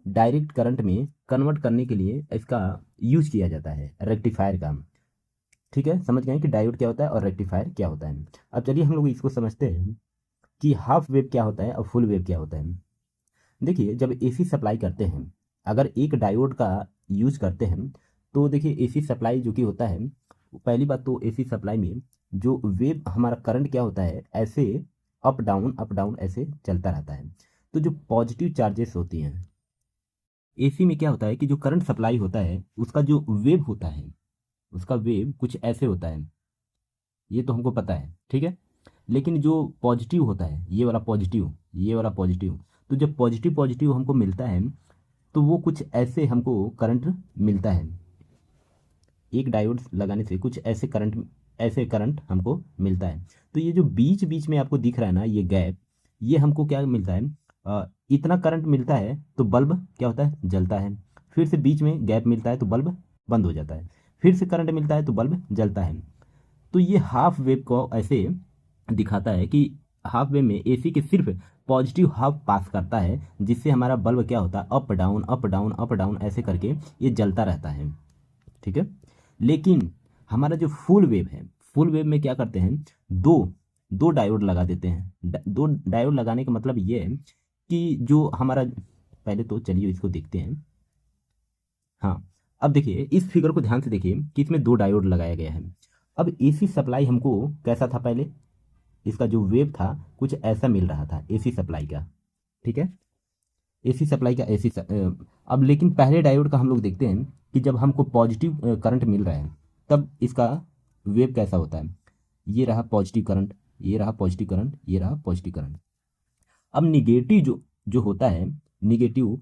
डायरेक्ट करंट में कन्वर्ट करने के लिए इसका यूज किया जाता है रेक्टिफायर का। ठीक है, समझ गए कि डायोड क्या होता है और रेक्टिफायर क्या होता है। अब चलिए हम लोग इसको समझते हैं कि हाफ वेव क्या होता है और फुल वेव क्या होता है। देखिए जब एसी सप्लाई करते हैं, अगर एक डायोड का यूज करते हैं तो देखिए एसी सप्लाई जो कि होता है, पहली बात तो एसी सप्लाई में जो वेव हमारा करंट क्या होता है ऐसे अप डाउन ऐसे चलता रहता है। तो जो पॉजिटिव चार्जेस होती हैं एसी में, क्या होता है कि जो करंट सप्लाई होता है उसका जो वेव होता है, उसका वेव कुछ ऐसे होता है, ये तो हमको पता है। ठीक है। लेकिन जो पॉजिटिव होता है, ये वाला पॉजिटिव, ये वाला पॉजिटिव, तो जब पॉजिटिव पॉजिटिव हमको मिलता है तो वो कुछ ऐसे हमको करंट मिलता है। एक डायोड लगाने से कुछ ऐसे करंट हमको मिलता है। तो ये जो बीच बीच में आपको दिख रहा है ना ये गैप, ये हमको क्या मिलता है, इतना करंट मिलता है तो बल्ब क्या होता है, जलता है। फिर से बीच में गैप मिलता है तो बल्ब बंद हो जाता है, फिर से करंट मिलता है तो बल्ब जलता है। तो ये हाफ वेव को ऐसे दिखाता है कि हाफ वेव में एसी के सिर्फ पॉजिटिव हाफ पास करता है, जिससे हमारा बल्ब क्या होता है up down up down up down ऐसे करके ये जलता रहता है। ठीक है। लेकिन हमारा जो फुल वेव है, फुल वेव में क्या करते हैं, दो दो डायोड लगा देते हैं। दो डायोड लगाने का मतलब ये है कि जो हमारा, पहले तो चलिए इसको देखते हैं। हाँ, अब देखिए इस फिगर को ध्यान से देखिए कि इसमें दो डायोड लगाया गया है। अब एसी सप्लाई हमको कैसा था, पहले इसका जो वेव था कुछ ऐसा मिल रहा था एसी सप्लाई का। ठीक है, एसी सप्लाई का अब लेकिन पहले डायोड का हम लोग देखते हैं कि जब हमको पॉजिटिव करंट मिल रहा है तब इसका वेव कैसा होता है। ये रहा पॉजिटिव करंट, ये रहा पॉजिटिव करंट, ये रहा पॉजिटिव करंट। अब निगेटिव जो जो होता है, निगेटिव,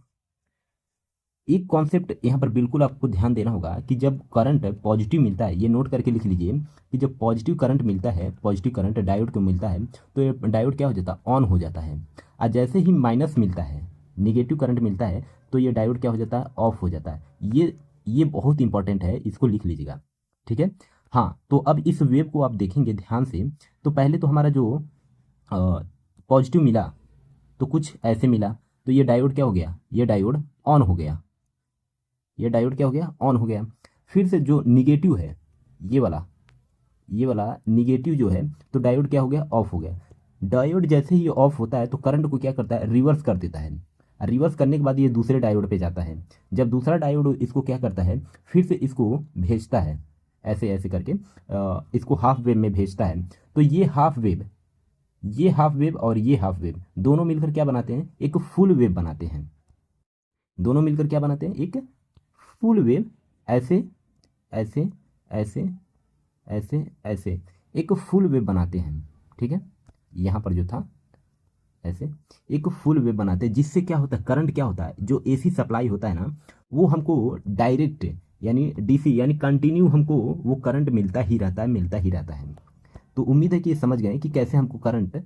एक कॉन्सेप्ट यहाँ पर बिल्कुल आपको ध्यान देना होगा कि जब करंट पॉजिटिव मिलता है, ये नोट करके लिख लीजिए कि जब पॉजिटिव करंट मिलता है, पॉजिटिव करंट डायोड को मिलता है तो ये डायोड क्या हो जाता है, ऑन हो जाता है। और जैसे ही माइनस मिलता है, निगेटिव करंट मिलता है तो ये डायोड क्या हो जाता है, ऑफ हो जाता है। ये बहुत इंपॉर्टेंट है, इसको लिख लीजिएगा। ठीक है। हाँ, तो अब इस वेव को आप देखेंगे ध्यान से, तो पहले तो हमारा जो पॉजिटिव मिला तो कुछ ऐसे मिला, तो ये डायोड क्या हो गया, ये डायोड ऑन हो गया, ये डायोड क्या हो गया, ऑन हो गया। फिर से जो निगेटिव है, ये वाला निगेटिव जो है, तो डायोड क्या हो गया, ऑफ हो गया। डायोड जैसे ही ऑफ होता है तो करंट को क्या करता है, रिवर्स कर देता है। रिवर्स करने के बाद ये दूसरे डायोड पे जाता है। जब दूसरा डायोड इसको क्या करता है, फिर से इसको भेजता है ऐसे ऐसे करके, इसको हाफ वेव में भेजता है। तो ये हाफ वेव, ये हाफ वेव और ये हाफ वेव दोनों मिलकर क्या बनाते हैं, एक फुल वेव बनाते हैं। दोनों मिलकर क्या बनाते हैं, एक फुल वेव। ऐसे ऐसे ऐसे ऐसे ऐसे एक फुल वेव बनाते हैं। ठीक है, यहाँ पर जो था ऐसे एक फुल वेव बनाते हैं, जिससे क्या होता है, करंट क्या होता है, जो एसी सप्लाई होता है ना वो हमको डायरेक्ट यानी डीसी यानी कंटिन्यू हमको वो करंट मिलता ही रहता है, मिलता ही रहता है। तो उम्मीद है कि ये समझ गए कि कैसे हमको करंट,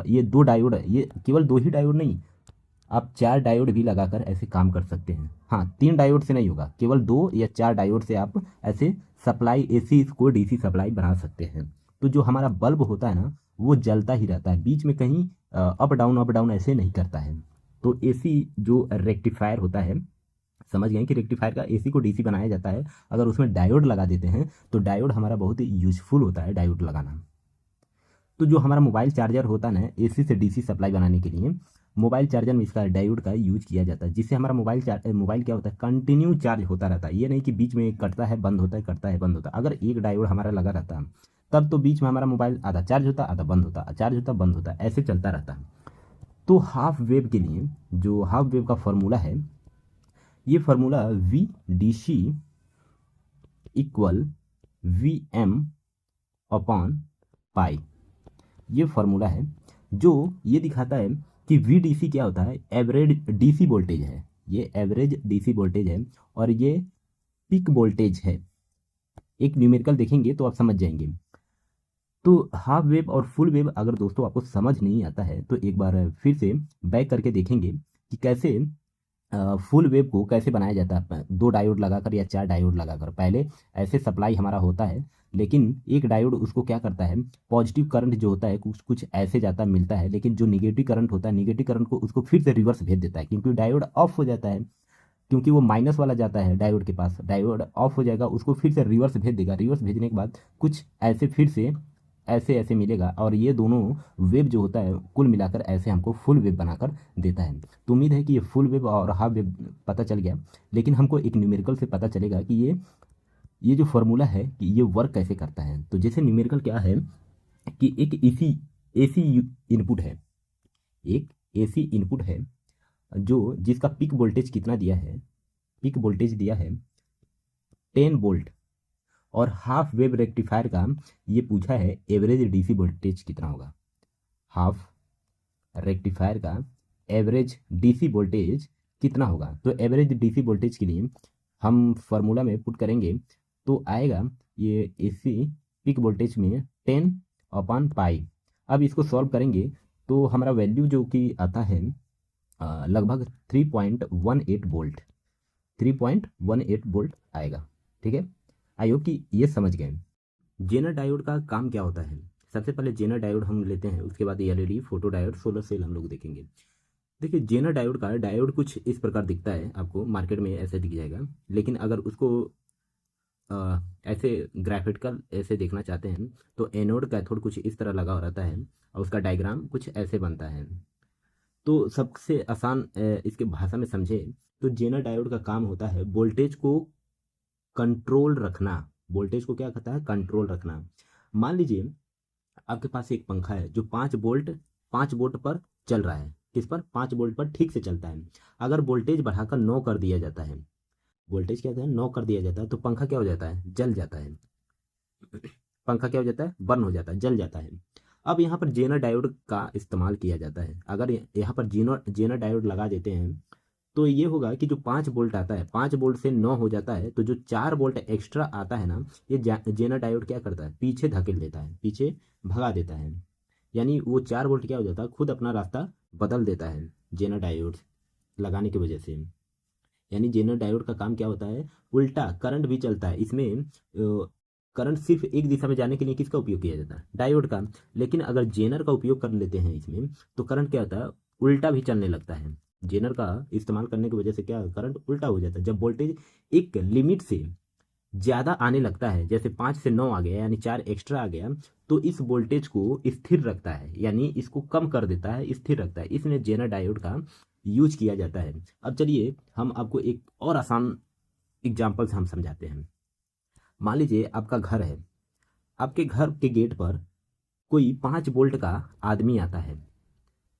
ये दो डायोड, ये केवल दो ही डायोड नहीं, आप चार डायोड भी लगाकर ऐसे काम कर सकते हैं। हाँ, तीन डायोड से नहीं होगा, केवल दो या चार डायोड से आप ऐसे सप्लाई एसी को डीसी सप्लाई बना सकते हैं। तो जो हमारा बल्ब होता है ना वो जलता ही रहता है, बीच में कहीं अप डाउन ऐसे नहीं करता है। तो एसी जो रेक्टिफायर होता है, समझ गए कि रेक्टिफायर का एसी को डीसी बनाया जाता है। अगर उसमें डायोड लगा देते हैं तो डायोड हमारा बहुत ही यूजफुल होता है, डायोड लगाना। तो जो हमारा मोबाइल चार्जर होता है ना एसी से डीसी सप्लाई बनाने के लिए, मोबाइल चार्जर में इसका डायोड का यूज किया जाता है, जिससे हमारा मोबाइल क्या होता है, कंटिन्यू चार्ज होता रहता है। ये नहीं कि बीच में कटता है बंद होता है, कटता है बंद होता है। अगर एक डायोड हमारा लगा रहता तब तो बीच में हमारा मोबाइल आधा चार्ज होता आधा बंद होता, चार्ज होता बंद होता, ऐसे चलता रहता। तो हाफ वेव के लिए जो हाफ वेव का फॉर्मूला है, ये formula V D C equal V M upon pi, ये फॉर्मूला है जो ये दिखाता है कि वी डी सी क्या होता है, एवरेज डीसी वोल्टेज है, ये एवरेज डीसी वोल्टेज है और ये पीक वोल्टेज है। एक न्यूमेरिकल देखेंगे तो आप समझ जाएंगे। तो हाफ वेव और फुल वेव अगर दोस्तों आपको समझ नहीं आता है तो एक बार फिर से बैक करके देखेंगे कि कैसे फुल वेव को कैसे बनाया जाता है, 2 डायोड लगाकर या 4 डायोड लगाकर। पहले ऐसे सप्लाई हमारा होता है, लेकिन एक डायोड उसको क्या करता है, पॉजिटिव करंट जो होता है कुछ कुछ ऐसे जाता मिलता है, लेकिन जो निगेटिव करंट होता है, निगेटिव करंट को उसको फिर से रिवर्स भेज देता है, क्योंकि डायोड ऑफ हो जाता है, क्योंकि वो माइनस वाला जाता है डायोड के पास, डायोड ऑफ हो जाएगा, उसको फिर से रिवर्स भेज देगा, रिवर्स भेजने के बाद कुछ ऐसे फिर से ऐसे ऐसे मिलेगा, और ये दोनों वेव जो होता है कुल मिलाकर ऐसे हमको फुल वेव बनाकर देता है। तो उम्मीद है कि ये फुल वेव और हाफ वेव पता चल गया, लेकिन हमको एक न्यूमेरिकल से पता चलेगा कि ये जो फॉर्मूला है कि ये वर्क कैसे करता है। तो जैसे न्यूमेरिकल क्या है कि एक एसी इनपुट है, एक एसी इनपुट है जो जिसका पीक वोल्टेज कितना दिया है, पीक वोल्टेज दिया है 10 वोल्ट, और हाफ वेव रेक्टिफायर का ये पूछा है एवरेज डीसी वोल्टेज कितना होगा। हाफ रेक्टिफायर का एवरेज डीसी वोल्टेज कितना होगा, तो एवरेज डीसी वोल्टेज के लिए हम फार्मूला में पुट करेंगे तो आएगा ये एसी पीक वोल्टेज में 10/पाई। अब इसको सॉल्व करेंगे तो हमारा वैल्यू जो कि आता है लगभग 3.18 वोल्ट, 3.18 वोल्ट आएगा। ठीक है, आई होप कि ये समझ गए। जेनर डायोड का काम क्या होता है, सबसे पहले जेनर डायोड हम लेते हैं, उसके बाद LED, photo diode, solar cell हम लोग देखेंगे। देखिए जेनर डायोड का डायोड कुछ इस प्रकार दिखता है, आपको मार्केट में ऐसे दिख जाएगा, लेकिन अगर उसको ऐसे ग्राफिकल ऐसे देखना चाहते हैं तो एनोड कैथोड कुछ इस तरह लगा रहता है और उसका डायग्राम कुछ ऐसे बनता है। तो सबसे आसान इसके भाषा में समझे तो जेनर डायोड का काम होता है वोल्टेज को कंट्रोल रखना, वोल्टेज को क्या कहता है, कंट्रोल रखना। मान लीजिए आपके पास एक पंखा है जो 5 वोल्ट पर चल रहा है, किस पर, 5 वोल्ट पर ठीक से चलता है। अगर वोल्टेज बढ़ाकर 9 कर दिया जाता है, वोल्टेज क्या है 9 कर दिया जाता है, तो पंखा क्या हो जाता है, जल जाता है, पंखा क्या हो जाता है, बर्न हो जाता है, जल जाता है। अब यहाँ पर जेनर डायोड का इस्तेमाल किया जाता है। अगर यहाँ पर जेनर डायोड लगा देते हैं तो ये होगा कि जो 5 वोल्ट आता है, 5 वोल्ट से 9 हो जाता है, तो जो 4 वोल्ट एक्स्ट्रा आता है ना, ये जेनर डायोड क्या करता है, पीछे धकेल देता है, पीछे भगा देता है। यानी वो 4 वोल्ट क्या हो जाता है, खुद अपना रास्ता बदल देता है जेनर डायोड लगाने की वजह से। यानी जेनर डायोड का काम क्या होता है, उल्टा करंट भी चलता है इसमें। करंट सिर्फ एक दिशा में जाने के लिए किसका उपयोग किया जाता है, डायोड का। लेकिन अगर जेनर का उपयोग कर लेते हैं इसमें तो करंट क्या होता है, उल्टा भी चलने लगता है। जेनर का इस्तेमाल करने की वजह से क्या करंट उल्टा हो जाता है। जब वोल्टेज एक लिमिट से ज़्यादा आने लगता है, जैसे 5 से 9 आ गया यानी 4 एक्स्ट्रा आ गया, तो इस वोल्टेज को स्थिर रखता है, यानी इसको कम कर देता है, स्थिर रखता है। इसमें जेनर डायोड का यूज किया जाता है। अब चलिए हम आपको एक और आसान एग्जाम्पल से हम समझाते हैं। मान लीजिए आपका घर है, आपके घर के गेट पर कोई 5 वोल्ट का आदमी आता है।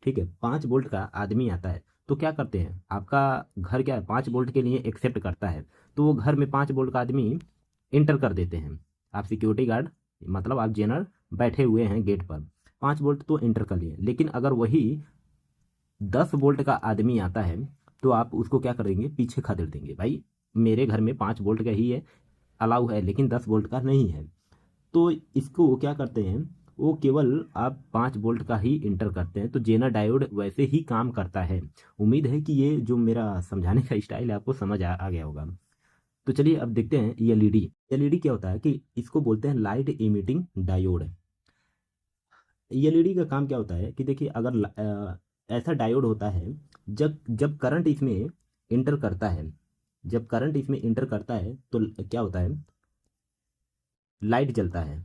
ठीक है, 5 वोल्ट का आदमी आता है तो क्या करते हैं, आपका घर क्या है 5 वोल्ट के लिए एक्सेप्ट करता है, तो वो घर में 5 वोल्ट का आदमी इंटर कर देते हैं। आप सिक्योरिटी गार्ड मतलब आप जेनर बैठे हुए हैं गेट पर, 5 वोल्ट तो इंटर कर लिए, लेकिन अगर वही 10 वोल्ट का आदमी आता है तो आप उसको क्या करेंगे, पीछे खदेड़ देंगे। भाई मेरे घर में 5 वोल्ट का ही है, अलाउ है, लेकिन 10 वोल्ट का नहीं है। तो इसको क्या करते हैं, वो केवल आप 5 वोल्ट का ही इंटर करते हैं। तो जेनर डायोड वैसे ही काम करता है। उम्मीद है कि ये जो मेरा समझाने का स्टाइल है आपको समझ आ गया होगा। तो चलिए अब देखते हैं एलईडी। एलईडी क्या होता है कि इसको बोलते हैं लाइट इमिटिंग डायोड। एलईडी का काम क्या होता है कि देखिए अगर ऐसा डायोड होता है जब जब करंट इसमें इंटर करता है, जब करंट इसमें इंटर करता है तो क्या होता है, लाइट जलता है,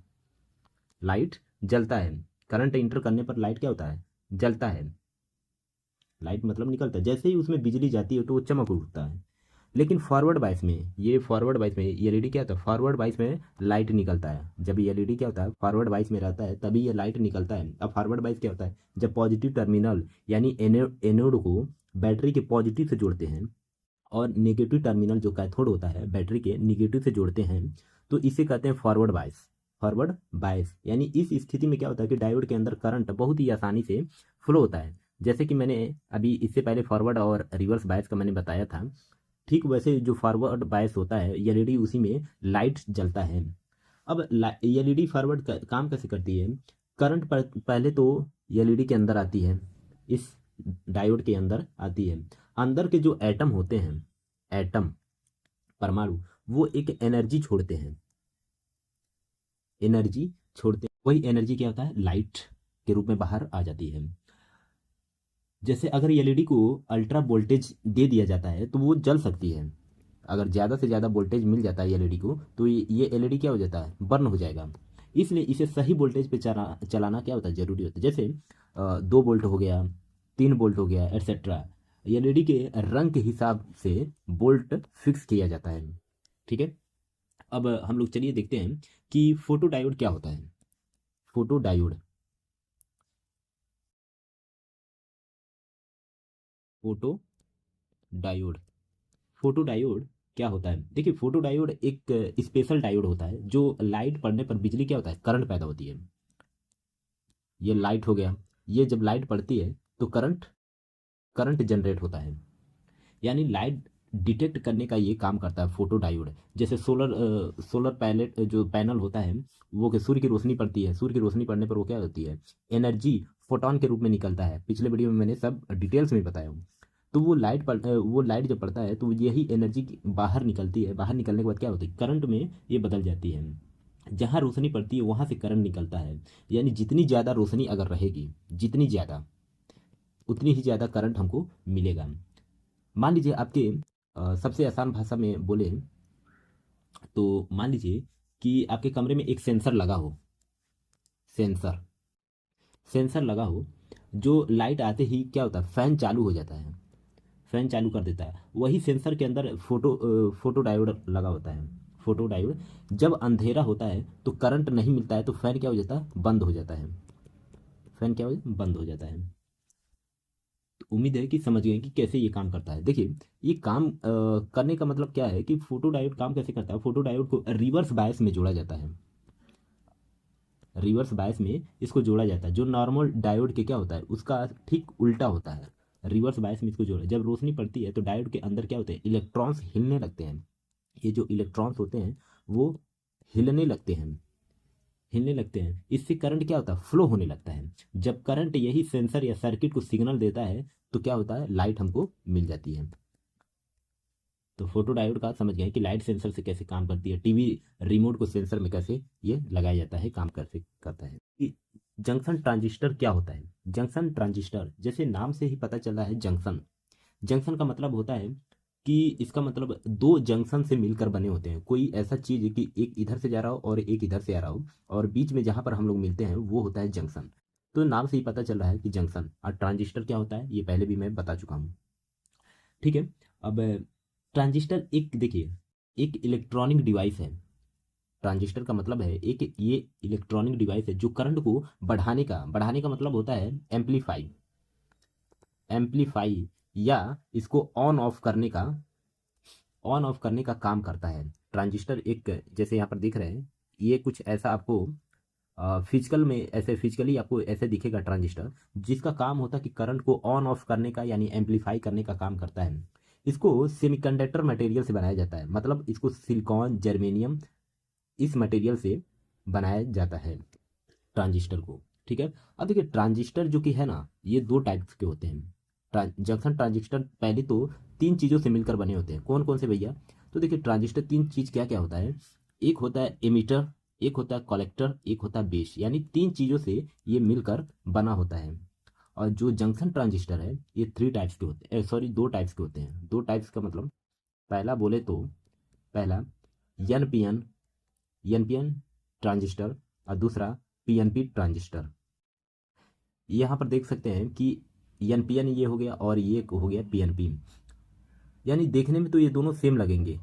लाइट जलता है। करंट इंटर करने पर लाइट क्या होता है, जलता है। लाइट मतलब निकलता है, जैसे ही उसमें बिजली जाती है तो वो चमक उठता है। लेकिन फॉरवर्ड बायस में, ये फॉरवर्ड बायस में एलईडी क्या होता है, फॉरवर्ड बायस में लाइट निकलता है। जब एलईडी क्या होता है फॉरवर्ड बायस में रहता है तभी ये लाइट निकलता है। अब फॉरवर्ड बायस क्या होता है, जब पॉजिटिव टर्मिनल यानी एनोड को बैटरी के पॉजिटिव से जोड़ते हैं और नेगेटिव टर्मिनल जो कैथोड होता है बैटरी के निगेटिव से जोड़ते हैं, तो इसे कहते हैं फॉरवर्ड बायस। फॉरवर्ड बायस यानी इस स्थिति में क्या होता है कि डायोड के अंदर करंट बहुत ही आसानी से फ्लो होता है। जैसे कि मैंने अभी इससे पहले फॉरवर्ड और रिवर्स बायस का मैंने बताया था, ठीक वैसे जो फॉरवर्ड बायस होता है एलईडी उसी में लाइट जलता है। अब एलईडी फॉरवर्ड काम कैसे करती है, करंट पहले तो एलईडी के अंदर आती है, इस डायोड के अंदर आती है। अंदर के जो एटम होते हैं, एटम परमाणु, वो एक एनर्जी छोड़ते हैं, एनर्जी छोड़ते हैं। वही एनर्जी क्या होता है, लाइट के रूप में बाहर आ जाती है। जैसे अगर एलईडी को अल्ट्रा वोल्टेज दे दिया जाता है तो वो जल सकती है। अगर ज़्यादा से ज़्यादा वोल्टेज मिल जाता है एलईडी को तो ये एलईडी क्या हो जाता है, बर्न हो जाएगा। इसलिए इसे सही वोल्टेज पे चलाना क्या होता है, जरूरी होता है। जैसे 2 वोल्ट हो गया, 3 वोल्ट हो गया, एटसेट्रा। एलईडी के रंग के हिसाब से वोल्ट फिक्स किया जाता है। ठीक है, अब हम लोग चलिए देखते हैं कि फोटो डायोड क्या होता है। Photo diode, photo diode, photo diode क्या होता है। देखिए फोटो डायोड एक स्पेशल डायोड होता है जो लाइट पड़ने पर बिजली क्या होता है, करंट पैदा होती है। ये लाइट हो गया, ये जब लाइट पड़ती है तो करंट करंट जनरेट होता है। यानी लाइट डिटेक्ट करने का ये काम करता है फोटो डायोड। जैसे सोलर पैलेट जो पैनल होता है वो कि सूर्य की रोशनी पड़ती है, सूर्य की रोशनी पड़ने पर वो क्या होती है, एनर्जी फोटोन के रूप में निकलता है। पिछले वीडियो में मैंने सब डिटेल्स में बताया हूँ। तो वो लाइट जब पड़ता है तो यही एनर्जी बाहर निकलती है। बाहर निकलने के बाद क्या होता है, करंट में ये बदल जाती है। जहाँ रोशनी पड़ती है वहाँ से करंट निकलता है। यानी जितनी ज़्यादा रोशनी अगर रहेगी, जितनी ज़्यादा, उतनी ही ज़्यादा करंट हमको मिलेगा। मान लीजिए आपके सबसे आसान भाषा में बोले तो मान लीजिए कि आपके कमरे में एक सेंसर लगा हो, सेंसर सेंसर लगा हो, जो लाइट आते ही क्या होता है, फैन चालू हो जाता है, फैन चालू कर देता है। वही सेंसर के अंदर फोटो डायोड लगा होता है। फोटो डायोड जब अंधेरा होता है तो करंट नहीं मिलता है तो फैन क्या हो जाता है, बंद हो जाता है। फैन क्या हो जाता है, बंद हो जाता है। तो उम्मीद है कि समझ गए कि कैसे ये काम करता है। देखिए ये काम करने का मतलब क्या है कि फोटो डायोड काम कैसे करता है। फोटो डायोड को रिवर्स बायस में जोड़ा जाता है, रिवर्स बायस में इसको जोड़ा जाता है। जो नॉर्मल डायोड के क्या होता है उसका ठीक उल्टा होता है। रिवर्स बायस में इसको जोड़ा, जब रोशनी पड़ती है तो डायोड के अंदर क्या होते हैं, इलेक्ट्रॉन्स हिलने लगते हैं। ये जो इलेक्ट्रॉन्स होते हैं वो हिलने लगते हैं, हिलने लगते हैं। इससे करंट क्या होता है, फ्लो होने लगता है। जब करंट यही सेंसर या सर्किट को सिग्नल देता है तो क्या होता है, लाइट हमको मिल जाती है। तो फोटो डायोड का समझ गए कि लाइट सेंसर से कैसे काम करती है। टीवी रिमोट को सेंसर में कैसे ये लगाया जाता है, काम कैसे करता है। कि जंक्शन ट्रांजिस्टर क्या होता है। जंक्शन ट्रांजिस्टर जैसे नाम से ही पता चल रहा है, जंक्शन, जंक्शन का मतलब होता है कि इसका मतलब दो जंक्शन से मिलकर बने होते हैं। कोई ऐसा चीज है कि एक इधर से जा रहा हो और एक इधर से आ रहा हो और बीच में जहां पर हम लोग मिलते हैं वो होता है जंक्शन। तो नाम से ही पता चल रहा है कि जंक्शन। और ट्रांजिस्टर क्या होता है ये पहले भी मैं बता चुका हूँ। ठीक है, अब ट्रांजिस्टर एक देखिए एक इलेक्ट्रॉनिक डिवाइस है। ट्रांजिस्टर का मतलब है एक ये इलेक्ट्रॉनिक डिवाइस है जो करंट को बढ़ाने का मतलब होता है एम्पलीफाई, एम्पलीफाई या इसको ऑन ऑफ करने का काम करता है। ट्रांजिस्टर एक, जैसे यहाँ पर दिख रहे हैं, ये कुछ ऐसा आपको फिजिकल में ऐसे फिजिकली आपको ऐसे दिखेगा ट्रांजिस्टर, जिसका काम होता है कि करंट को ऑन ऑफ करने का यानी एम्पलीफाई करने का काम करता है। इसको सेमीकंडक्टर मटेरियल से बनाया जाता है, मतलब इसको सिलिकॉन जर्मेनियम इस मटेरियल से बनाया जाता है ट्रांजिस्टर को। ठीक है, अब देखिए ट्रांजिस्टर जो कि है ना, ये दो टाइप्स के होते हैं। जंक्शन ट्रांजिस्टर पहले तो तीन चीज़ों से मिलकर बने होते हैं। कौन कौन से भैया, तो देखिए ट्रांजिस्टर तीन चीज़ क्या क्या होता है, एक होता है एमीटर, एक होता है कलेक्टर, एक होता है बेस। यानी तीन चीज़ों से ये मिलकर बना होता है। और जो जंक्शन ट्रांजिस्टर है ये थ्री टाइप्स के होते हैं, सॉरी दो टाइप्स के होते हैं। दो टाइप्स का मतलब, पहला बोले तो पहला एनपीएन, एनपीएन ट्रांजिस्टर, और दूसरा पीएनपी ट्रांजिस्टर। यहाँ पर देख सकते हैं कि एनपीएन ये हो गया और ये हो गया पीएनपी। यानी देखने में तो ये दोनों सेम लगेंगे,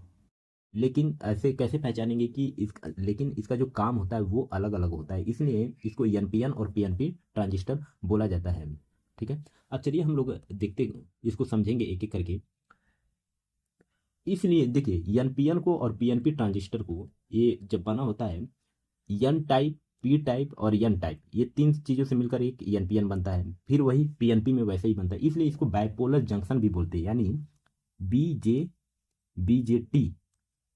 लेकिन ऐसे कैसे पहचानेंगे कि लेकिन इसका जो काम होता है वो अलग अलग होता है, इसलिए इसको एनपीएन और पीएनपी ट्रांजिस्टर बोला जाता है। ठीक है, अब चलिए हम लोग देखते इसको समझेंगे एक एक करके। इसलिए देखिए एनपीएन को और पीएनपी ट्रांजिस्टर को ये जब बना होता है, एन टाइप, पी टाइप और एन टाइप, ये तीन चीज़ों से मिलकर एक एनपीएन बनता है। फिर वही पीएनपी में वैसे ही बनता है, इसलिए इसको बाइपोलर जंक्शन भी बोलते हैं, यानी बीजेटी,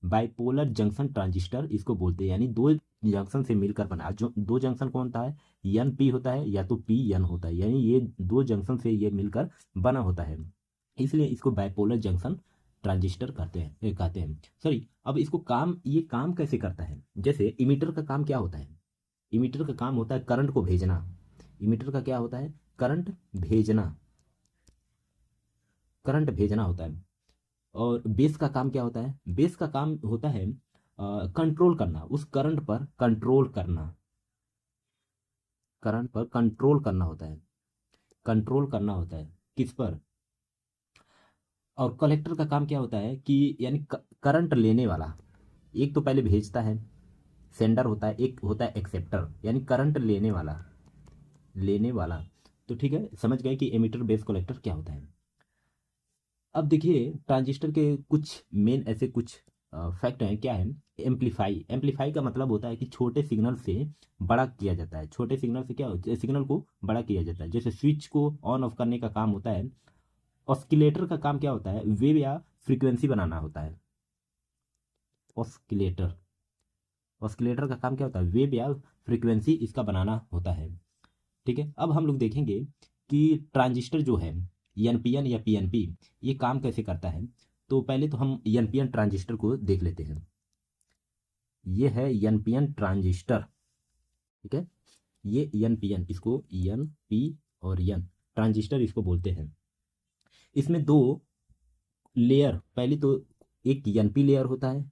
बाइपोलर जंक्शन ट्रांजिस्टर इसको बोलते हैं। यानी दो जंक्शन से मिलकर बना, जो दो जंक्शन कौन होता है, एन पी होता है या तो पी एन होता है, यानी ये दो जंक्शन से ये मिलकर बना होता है, इसलिए इसको बाइपोलर जंक्शन ट्रांजिस्टर कहते हैं सॉरी। अब इसको ये काम कैसे करता है, जैसे इमीटर का काम क्या होता है, इमीटर का काम होता है करंट को भेजना। इमीटर का क्या होता है, करंट भेजना, करंट भेजना होता है। और बेस का काम क्या होता है, बेस का काम होता है कंट्रोल करना, उस करंट पर कंट्रोल करना, करंट पर कंट्रोल करना होता है, कंट्रोल करना होता है किस पर। और कलेक्टर का काम क्या होता है कि यानी करंट लेने वाला, एक तो पहले भेजता है, सेंडर होता है, एक होता है एक्सेप्टर, यानी करंट लेने वाला, लेने वाला। तो ठीक है, समझ गए कि एमिटर बेस कलेक्टर क्या होता है। अब देखिए ट्रांजिस्टर के कुछ मेन ऐसे कुछ फैक्ट हैं, क्या है, एम्पलीफाई, एम्पलीफाई का मतलब होता है कि छोटे सिग्नल से बड़ा किया जाता है, छोटे सिग्नल से क्या सिग्नल को बड़ा किया जाता है। जैसे स्विच को ऑन ऑफ करने का काम होता है। ऑस्किलेटर का काम क्या होता है, वेव या फ्रीक्वेंसी बनाना होता है। ऑस्किलेटर, ऑस्किलेटर का काम क्या होता है, वेव या फ्रीक्वेंसी इसका बनाना होता है। ठीक है, अब हम लोग देखेंगे कि ट्रांजिस्टर जो है एनपीएन या पीएनपी ये काम कैसे करता है। तो पहले तो हम एनपीएन ट्रांजिस्टर को देख लेते हैं। ये है एनपीएन ट्रांजिस्टर, ठीक है, ये एनपीएन, इसको एन पी और एन ट्रांजिस्टर इसको बोलते हैं। इसमें दो लेयर, पहले तो एक एनपी लेयर होता है,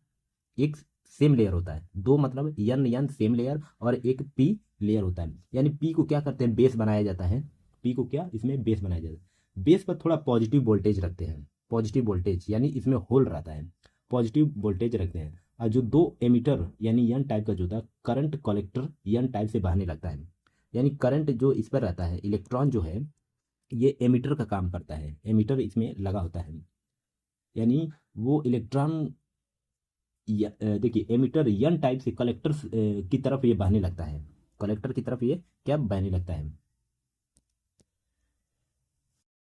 एक सेम लेयर होता है, दो मतलब एन एन सेम लेयर, और एक पी लेयर होता है। यानी पी को क्या करते हैं, बेस बनाया जाता है, पी को क्या इसमें बेस बनाया जाता है। बेस पर थोड़ा पॉजिटिव वोल्टेज रखते हैं, पॉजिटिव वोल्टेज यानी इसमें होल रहता है, पॉजिटिव वोल्टेज रखते हैं। और जो दो एमीटर यानी एन टाइप का जो था, करंट कलेक्टर एन टाइप से बहने लगता है, यानी करंट जो इस पर रहता है, इलेक्ट्रॉन जो है ये एमीटर का काम करता है, एमीटर इसमें लगा होता है, यानी वो इलेक्ट्रॉन देखिए एमिटर एन टाइप से कलेक्टर की तरफ ये बहने लगता है, कलेक्टर की तरफ ये क्या बहने लगता है।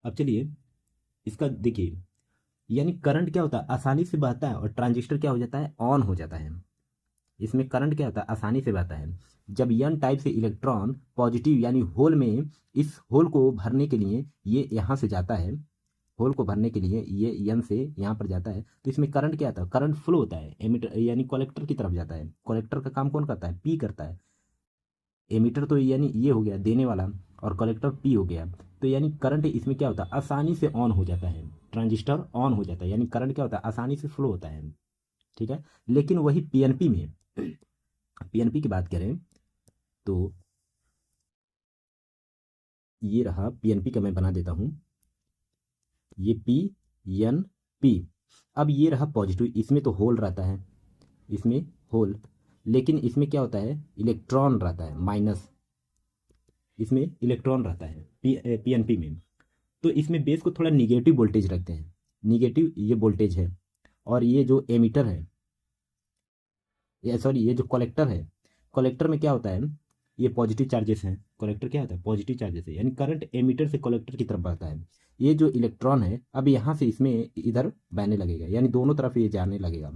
अब चलिए इसका देखिए, यानी करंट क्या होता है, आसानी से बहता है, और ट्रांजिस्टर क्या हो जाता है, ऑन हो जाता है। इसमें करंट क्या होता है, आसानी से बहता है। जब एन टाइप से इलेक्ट्रॉन पॉजिटिव यानी होल में, इस होल को भरने के लिए ये यहाँ से जाता है, होल को भरने के लिए ये एन से यहाँ पर जाता है, तो इसमें करंट क्या आता है, करंट फ्लो होता है, एमीटर यानी कलेक्टर की तरफ जाता है। कलेक्टर का काम कौन करता है, पी करता है। एमीटर तो यानी ये हो गया देने वाला, और कलेक्टर पी हो गया। तो यानी करंट इसमें क्या होता है, आसानी से ऑन हो जाता है, ट्रांजिस्टर ऑन हो जाता है, यानी करंट क्या होता है, आसानी से फ्लो होता है। ठीक है, लेकिन वही पीएनपी में, पीएनपी की बात करें तो ये रहा पीएनपी का, मैं बना देता हूँ, ये पी एन पी। अब ये रहा पॉजिटिव, इसमें तो होल रहता है, इसमें होल, लेकिन इसमें क्या होता है, इलेक्ट्रॉन रहता है माइनस, इसमें इलेक्ट्रॉन रहता है पीएनपी में। तो इसमें बेस को थोड़ा निगेटिव वोल्टेज रखते हैं, निगेटिव ये वोल्टेज है। और ये जो एमीटर है, ये सॉरी ये जो कलेक्टर है, कलेक्टर में क्या होता है, ये पॉजिटिव चार्जेस हैं, कलेक्टर क्या होता है, पॉजिटिव चार्जेस है, यानी करंट एमीटर से कलेक्टर की तरफ बढ़ता है। ये जो इलेक्ट्रॉन है अब यहाँ से इसमें इधर बहने लगेगा, यानी दोनों तरफ ये जाने लगेगा,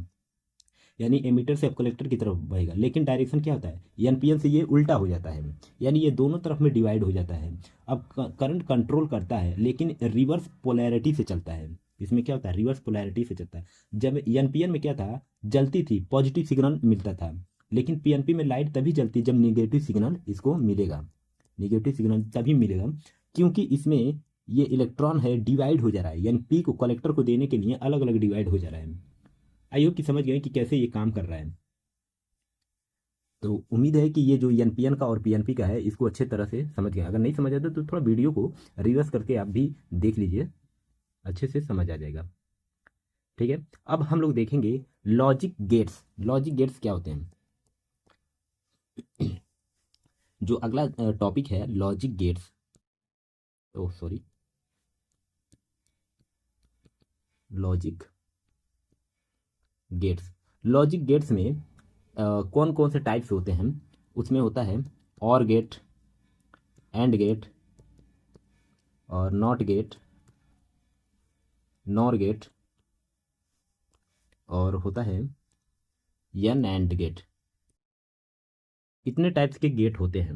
यानी एमीटर से अब कलेक्टर की तरफ बहेगा। लेकिन डायरेक्शन क्या होता है, एनपीएन से ये उल्टा हो जाता है, यानी ये दोनों तरफ में डिवाइड हो जाता है। अब करंट कंट्रोल करता है, लेकिन रिवर्स पोलैरिटी से चलता है। इसमें क्या होता है, रिवर्स पोलैरिटी से चलता है। जब एनपीएन में क्या था, जलती थी, पॉजिटिव सिग्नल मिलता था, लेकिन पीएनपी में लाइट तभी जलती जब निगेटिव सिग्नल इसको मिलेगा, निगेटिव सिग्नल तभी मिलेगा, क्योंकि इसमें ये इलेक्ट्रॉन है डिवाइड हो जा रहा है, यानी पी को कलेक्टर को देने के लिए अलग अलग डिवाइड हो जा रहा है। आई होप कि समझ गए कि कैसे ये काम कर रहा है। तो उम्मीद है कि ये जो एनपीएन का और पीएनपी का है इसको अच्छे तरह से समझ गए। अगर नहीं समझ आता तो थोड़ा वीडियो को रिवर्स करके आप भी देख लीजिए, अच्छे से समझ आ जाएगा। ठीक है। अब हम लोग देखेंगे लॉजिक गेट्स। लॉजिक गेट्स क्या होते हैं? जो अगला टॉपिक है logic gates, oh sorry, logic gates. Logic gates में कौन कौन से टाइप्स होते हैं? उसमें होता है और गेट, एंड गेट, और नॉट गेट, नॉर गेट, और होता है एन एंड गेट। इतने टाइप्स के गेट होते हैं।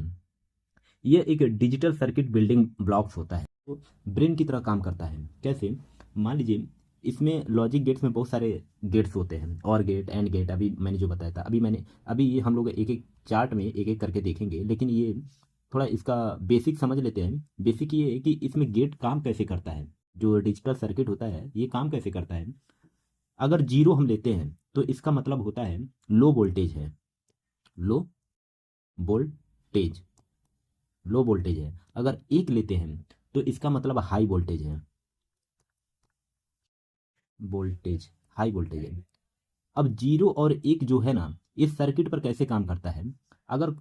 ये एक डिजिटल सर्किट बिल्डिंग ब्लॉक्स होता है, तो ब्रेन की तरह काम करता है। कैसे? मान लीजिए इसमें लॉजिक गेट्स में बहुत सारे गेट्स होते हैं, और गेट, एंड गेट, अभी मैंने जो बताया था, अभी ये हम लोग एक एक चार्ट में एक एक करके देखेंगे, लेकिन ये थोड़ा इसका बेसिक समझ लेते हैं। बेसिक ये है कि इसमें गेट काम कैसे करता है, जो डिजिटल सर्किट होता है ये काम कैसे करता है। अगर जीरो हम लेते हैं तो इसका मतलब होता है लो वोल्टेज है, लो वोल्टेज, लो वोल्टेज है। अगर एक लेते हैं तो इसका मतलब हाई वोल्टेज है, वोल्टेज, हाई वोल्टेज है। अब जीरो और एक जो है ना, इस सर्किट पर कैसे काम करता है? अगर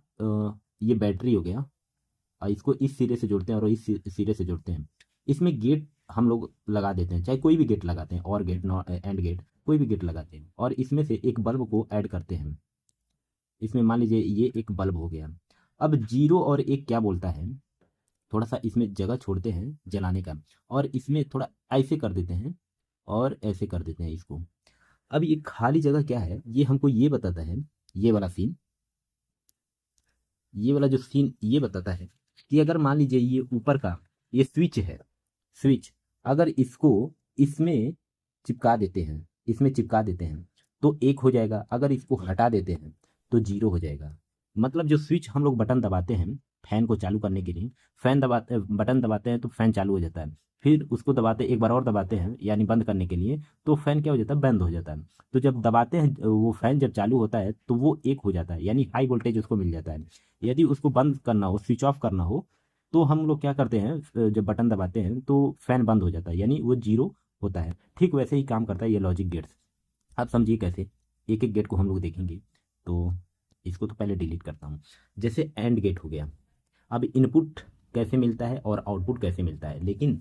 ये बैटरी हो गया, इसको इस सिरे से जोड़ते हैं और इस सिरे से जोड़ते हैं, इसमें गेट हम लोग लगा देते हैं, चाहे कोई भी गेट लगाते हैं, और गेट, नॉट, एंड गेट, कोई भी गेट लगाते हैं, और इसमें से एक बल्ब को ऐड करते हैं। इसमें मान लीजिए ये एक बल्ब हो गया। अब जीरो और एक क्या बोलता है, थोड़ा सा इसमें जगह छोड़ते हैं जलाने का, और इसमें थोड़ा ऐसे कर देते हैं और ऐसे कर देते हैं इसको। अब ये खाली जगह क्या है, ये हमको ये बताता है, ये वाला सीन, ये वाला जो सीन ये बताता है कि अगर मान लीजिए ये ऊपर का ये स्विच है, स्विच अगर इसको इसमें चिपका देते हैं, इसमें चिपका देते हैं तो एक हो जाएगा, अगर इसको हटा देते हैं तो जीरो हो जाएगा। मतलब जो स्विच हम लोग बटन दबाते हैं फैन को चालू करने के लिए, फैन दबाते, बटन दबाते हैं तो फैन चालू हो जाता है, फिर उसको दबाते, एक बार और दबाते हैं यानी बंद करने के लिए, तो फैन क्या हो जाता है, बंद हो जाता है। तो जब दबाते हैं वो फैन जब चालू होता है तो वो एक हो जाता है, यानी हाई वोल्टेज उसको मिल जाता है। यदि उसको बंद करना हो, स्विच ऑफ करना हो, तो हम लोग क्या करते हैं, जब बटन दबाते हैं तो फैन बंद हो जाता है, यानी वो जीरो होता है। ठीक वैसे ही काम करता है ये लॉजिक गेट्स। आप समझिए कैसे, एक एक गेट को हम लोग देखेंगे। तो इसको तो पहले डिलीट करता हूँ। जैसे एंड गेट हो गया, अब इनपुट कैसे मिलता है और आउटपुट कैसे मिलता है, लेकिन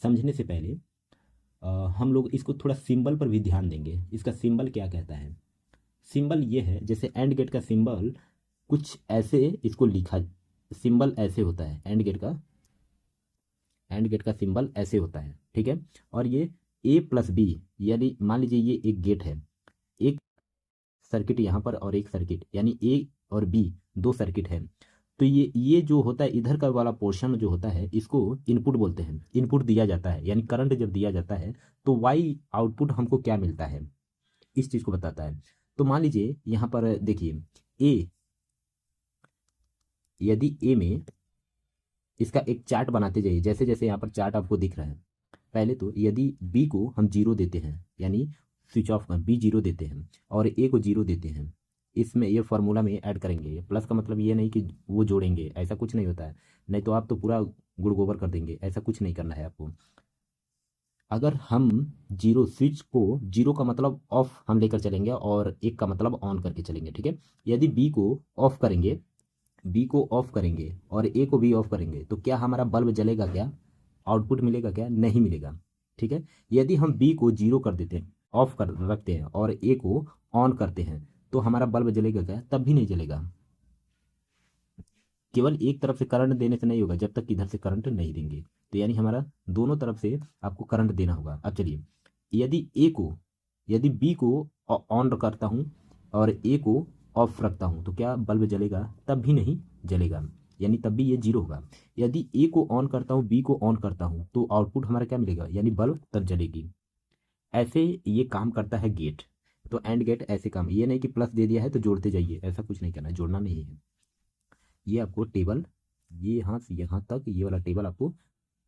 समझने से पहले हम लोग इसको थोड़ा सिंबल पर भी ध्यान देंगे। इसका सिंबल क्या कहता है? सिंबल ये है, जैसे एंड गेट का सिंबल कुछ ऐसे इसको लिखा, सिंबल ऐसे होता है एंड गेट का, एंड गेट का सिंबल ऐसे होता है, ठीक है। और ये ए प्लस बी, यानी मान लीजिए ये एक गेट है, एक सर्किट यहाँ पर और एक सर्किट, यानी ए और बी दो सर्किट है। तो ये जो होता है इधर का वाला पोर्शन जो होता है इसको इनपुट बोलते हैं। इनपुट दिया जाता है, यानी करंट जब दिया जाता है तो वाई आउटपुट हमको क्या मिलता है, इस चीज़ को बताता है। तो मान लीजिए यहाँ पर देखिए ए, यदि ए में इसका एक चार्ट बनाते जाइए, जैसे जैसे यहाँ पर चार्ट आपको दिख रहा है। पहले तो यदि बी को हम जीरो देते हैं, यानी स्विच ऑफ बी जीरो देते हैं, और ए को जीरो देते हैं, इसमें ये फार्मूला में ऐड करेंगे। प्लस का मतलब ये नहीं कि वो जोड़ेंगे, ऐसा कुछ नहीं होता है, नहीं तो आप तो पूरा गुड़ गोबर कर देंगे, ऐसा कुछ नहीं करना है आपको। अगर हम जीरो, स्विच को जीरो का मतलब ऑफ हम लेकर चलेंगे और एक का मतलब ऑन करके चलेंगे, ठीक है। यदि बी को ऑफ करेंगे, बी को ऑफ करेंगे और ए को भी ऑफ करेंगे तो क्या हमारा बल्ब जलेगा? क्या आउटपुट मिलेगा? क्या नहीं मिलेगा, ठीक है। यदि हम बी को जीरो कर देते हैं, ऑफ कर रखते हैं, और ए को ऑन करते हैं तो हमारा बल्ब जलेगा? क्या तब भी नहीं जलेगा। केवल एक तरफ से करंट देने से नहीं होगा, जब तक इधर से करंट नहीं देंगे। तो यानी हमारा दोनों तरफ से आपको करंट देना होगा। अब चलिए, यदि ए को, यदि बी को ऑन करता हूँ और ए को ऑफ रखता हूँ तो क्या बल्ब जलेगा? तब भी नहीं जलेगा, यानी तब भी ये जीरो होगा। यदि ए को ऑन करता हूँ, बी को ऑन करता हूँ, तो आउटपुट हमारा क्या मिलेगा, यानी बल्ब तब जलेगी। ऐसे ये काम करता है गेट। तो एंड गेट ऐसे काम, ये नहीं कि प्लस दे दिया है तो जोड़ते जाइए, ऐसा कुछ नहीं करना है, जोड़ना नहीं है। ये आपको टेबल, ये यहाँ से यहाँ तक ये वाला टेबल आपको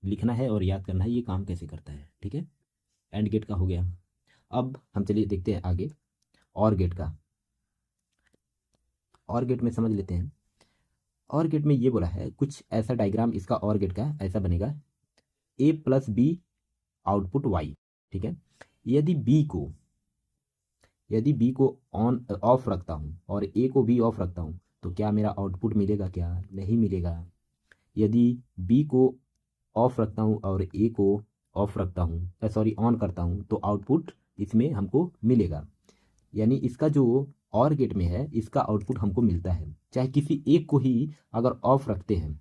लिखना है और याद करना है ये काम कैसे करता है, ठीक है। एंड गेट का हो गया। अब हम चलिए देखते हैं आगे और गेट का। और गेट में समझ लेते हैं। और गेट में ये बोला है कुछ ऐसा डायग्राम इसका और गेट का ऐसा बनेगा, ए प्लस बी आउटपुट वाई, ठीक है। यदि बी को ऑन ऑफ रखता हूँ और ए को भी ऑफ रखता हूँ तो क्या मेरा आउटपुट मिलेगा? क्या नहीं मिलेगा। यदि बी को ऑफ रखता हूँ और ए को ऑफ रखता हूँ, सॉरी ऑन करता हूँ, तो आउटपुट इसमें हमको मिलेगा। यानी इसका जो और गेट में है इसका आउटपुट हमको मिलता है। चाहे किसी एक को ही अगर ऑफ रखते हैं,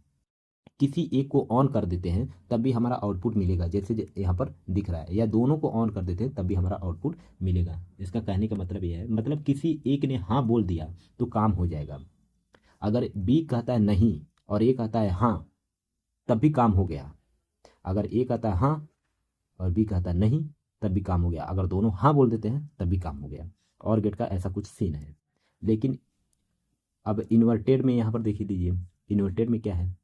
किसी एक को ऑन कर देते हैं, तब भी हमारा आउटपुट मिलेगा, जैसे यहाँ पर दिख रहा है, या दोनों को ऑन कर देते हैं तब भी हमारा आउटपुट मिलेगा। इसका कहने का मतलब यह है, मतलब किसी एक ने हाँ बोल दिया तो काम हो जाएगा। अगर बी कहता है नहीं और ए कहता है हाँ, तब भी काम हो गया। अगर ए कहता है हाँ और बी कहता है नहीं, तब भी काम हो गया। अगर दोनों हाँ बोल देते हैं तब भी काम हो गया। और गेट का ऐसा कुछ सीन है। लेकिन अब इन्वर्टेड में यहाँ पर देखिए दीजिए, इन्वर्टेड में क्या है,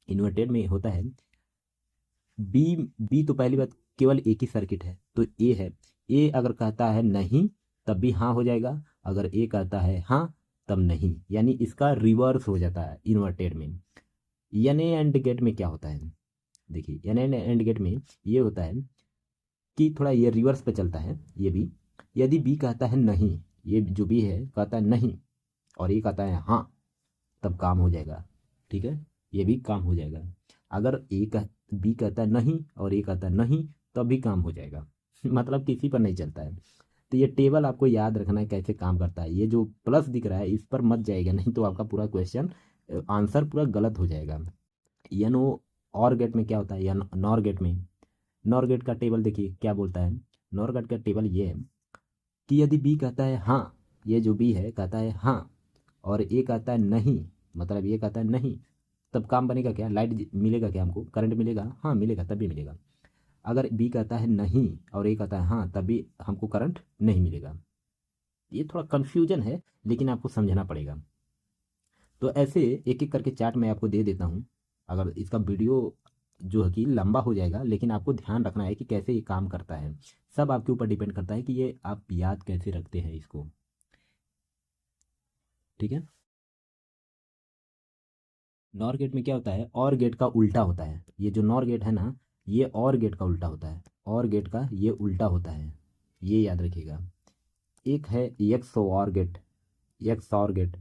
इन्वर्टेड में होता है बी तो पहली बात केवल एक ही सर्किट है, तो ए है। ए अगर कहता है नहीं तब भी हाँ हो जाएगा, अगर ए कहता है हाँ तब नहीं, यानी इसका रिवर्स हो जाता है इन्वर्टेड में। एन एंड गेट में क्या होता है, देखिए एन एंड गेट में ये होता है कि थोड़ा ये रिवर्स पे चलता है। ये भी यदि बी कहता है नहीं, ये जो बी है कहता है नहीं और ये कहता है हाँ, तब काम हो जाएगा। ठीक है, ये भी काम हो जाएगा। अगर बी कहता है नहीं और ए कहता है नहीं, तब भी काम हो जाएगा। मतलब किसी पर नहीं चलता है। तो ये टेबल आपको याद रखना है कैसे काम करता है। ये जो प्लस दिख रहा है इस पर मत जाएगा, नहीं तो आपका पूरा क्वेश्चन आंसर पूरा गलत हो जाएगा। यानो और गेट में क्या होता है, या नॉर गेट में, नॉर गेट का टेबल देखिए क्या बोलता है। नॉर गेट का टेबल ये है कि यदि बी कहता है हाँ, ये जो बी है कहता है हाँ और ए कहता है नहीं, मतलब ये कहता है नहीं, तब काम बनेगा क्या, लाइट मिलेगा क्या, हमको करंट मिलेगा? हाँ मिलेगा, तब भी मिलेगा। अगर बी कहता है नहीं और ए कहता है हाँ, तब भी हमको करंट नहीं मिलेगा। ये थोड़ा कन्फ्यूजन है लेकिन आपको समझना पड़ेगा। तो ऐसे एक एक करके चार्ट मैं आपको दे देता हूँ। अगर इसका वीडियो जो है कि लंबा हो जाएगा, लेकिन आपको ध्यान रखना है कि कैसे ये काम करता है। सब आपके ऊपर डिपेंड करता है कि ये आप याद कैसे रखते हैं इसको। ठीक है, नॉर गेट में क्या होता है, और गेट का उल्टा होता है। ये जो नॉर गेट है ना, ये और गेट का उल्टा होता है, और गेट का ये उल्टा होता है, ये याद रखिएगा। एक है एक्स और गेट, एक्स और गेट,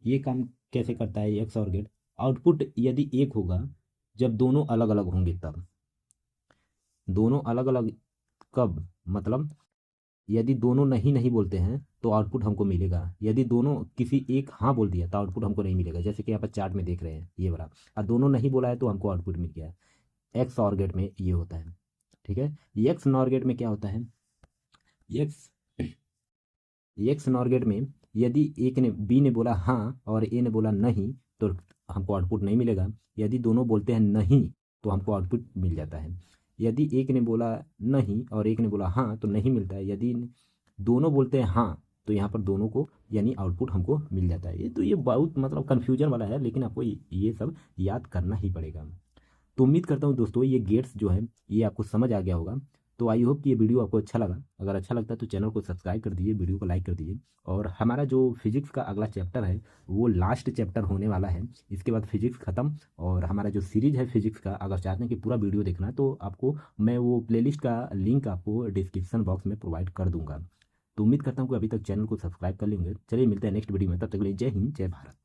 ये काम कैसे करता है एक्स और गेट। आउटपुट यदि एक होगा जब दोनों अलग अलग होंगे, तब दोनों अलग अलग कब, मतलब यदि दोनों नहीं नहीं बोलते हैं तो आउटपुट हमको मिलेगा। यदि दोनों किसी एक हाँ बोल दिया तो आउटपुट हमको नहीं मिलेगा, जैसे कि यहाँ पर चार्ट में देख रहे हैं ये वाला। और दोनों नहीं बोला है तो हमको आउटपुट मिल गया। एक्स और गेट में ये होता है। ठीक है, एक्स नॉर गेट में क्या होता है, एक्स एक्स नॉर गेट में यदि एक ने बी ने बोला हाँ और ए ने बोला नहीं तो हमको आउटपुट नहीं मिलेगा। यदि दोनों बोलते हैं नहीं तो हमको आउटपुट मिल जाता है। यदि एक ने बोला नहीं और एक ने बोला हाँ तो नहीं मिलता है। यदि दोनों बोलते हैं हाँ तो यहाँ पर दोनों को यानी आउटपुट हमको मिल जाता है। ये तो ये बहुत मतलब कन्फ्यूजन वाला है, लेकिन आपको ये सब याद करना ही पड़ेगा। तो उम्मीद करता हूँ दोस्तों ये गेट्स जो है ये आपको समझ आ गया होगा। तो आई होप कि ये वीडियो आपको अच्छा लगा। अगर अच्छा लगता है तो चैनल को सब्सक्राइब कर दीजिए, वीडियो को लाइक कर दीजिए। और हमारा जो फिजिक्स का अगला चैप्टर है वो लास्ट चैप्टर होने वाला है। इसके बाद फिजिक्स ख़त्म। और हमारा जो सीरीज है फिजिक्स का, अगर चाहते हैं कि पूरा वीडियो देखना है तो आपको मैं वो प्लेलिस्ट का लिंक आपको डिस्क्रिप्शन बॉक्स में प्रोवाइड कर दूंगा। तो उम्मीद करता हूँ कि अभी तक चैनल को सब्सक्राइब कर लेंगे। चलिए मिलते हैं नेक्स्ट वीडियो में, तब तक के लिए जय हिंद जय भारत।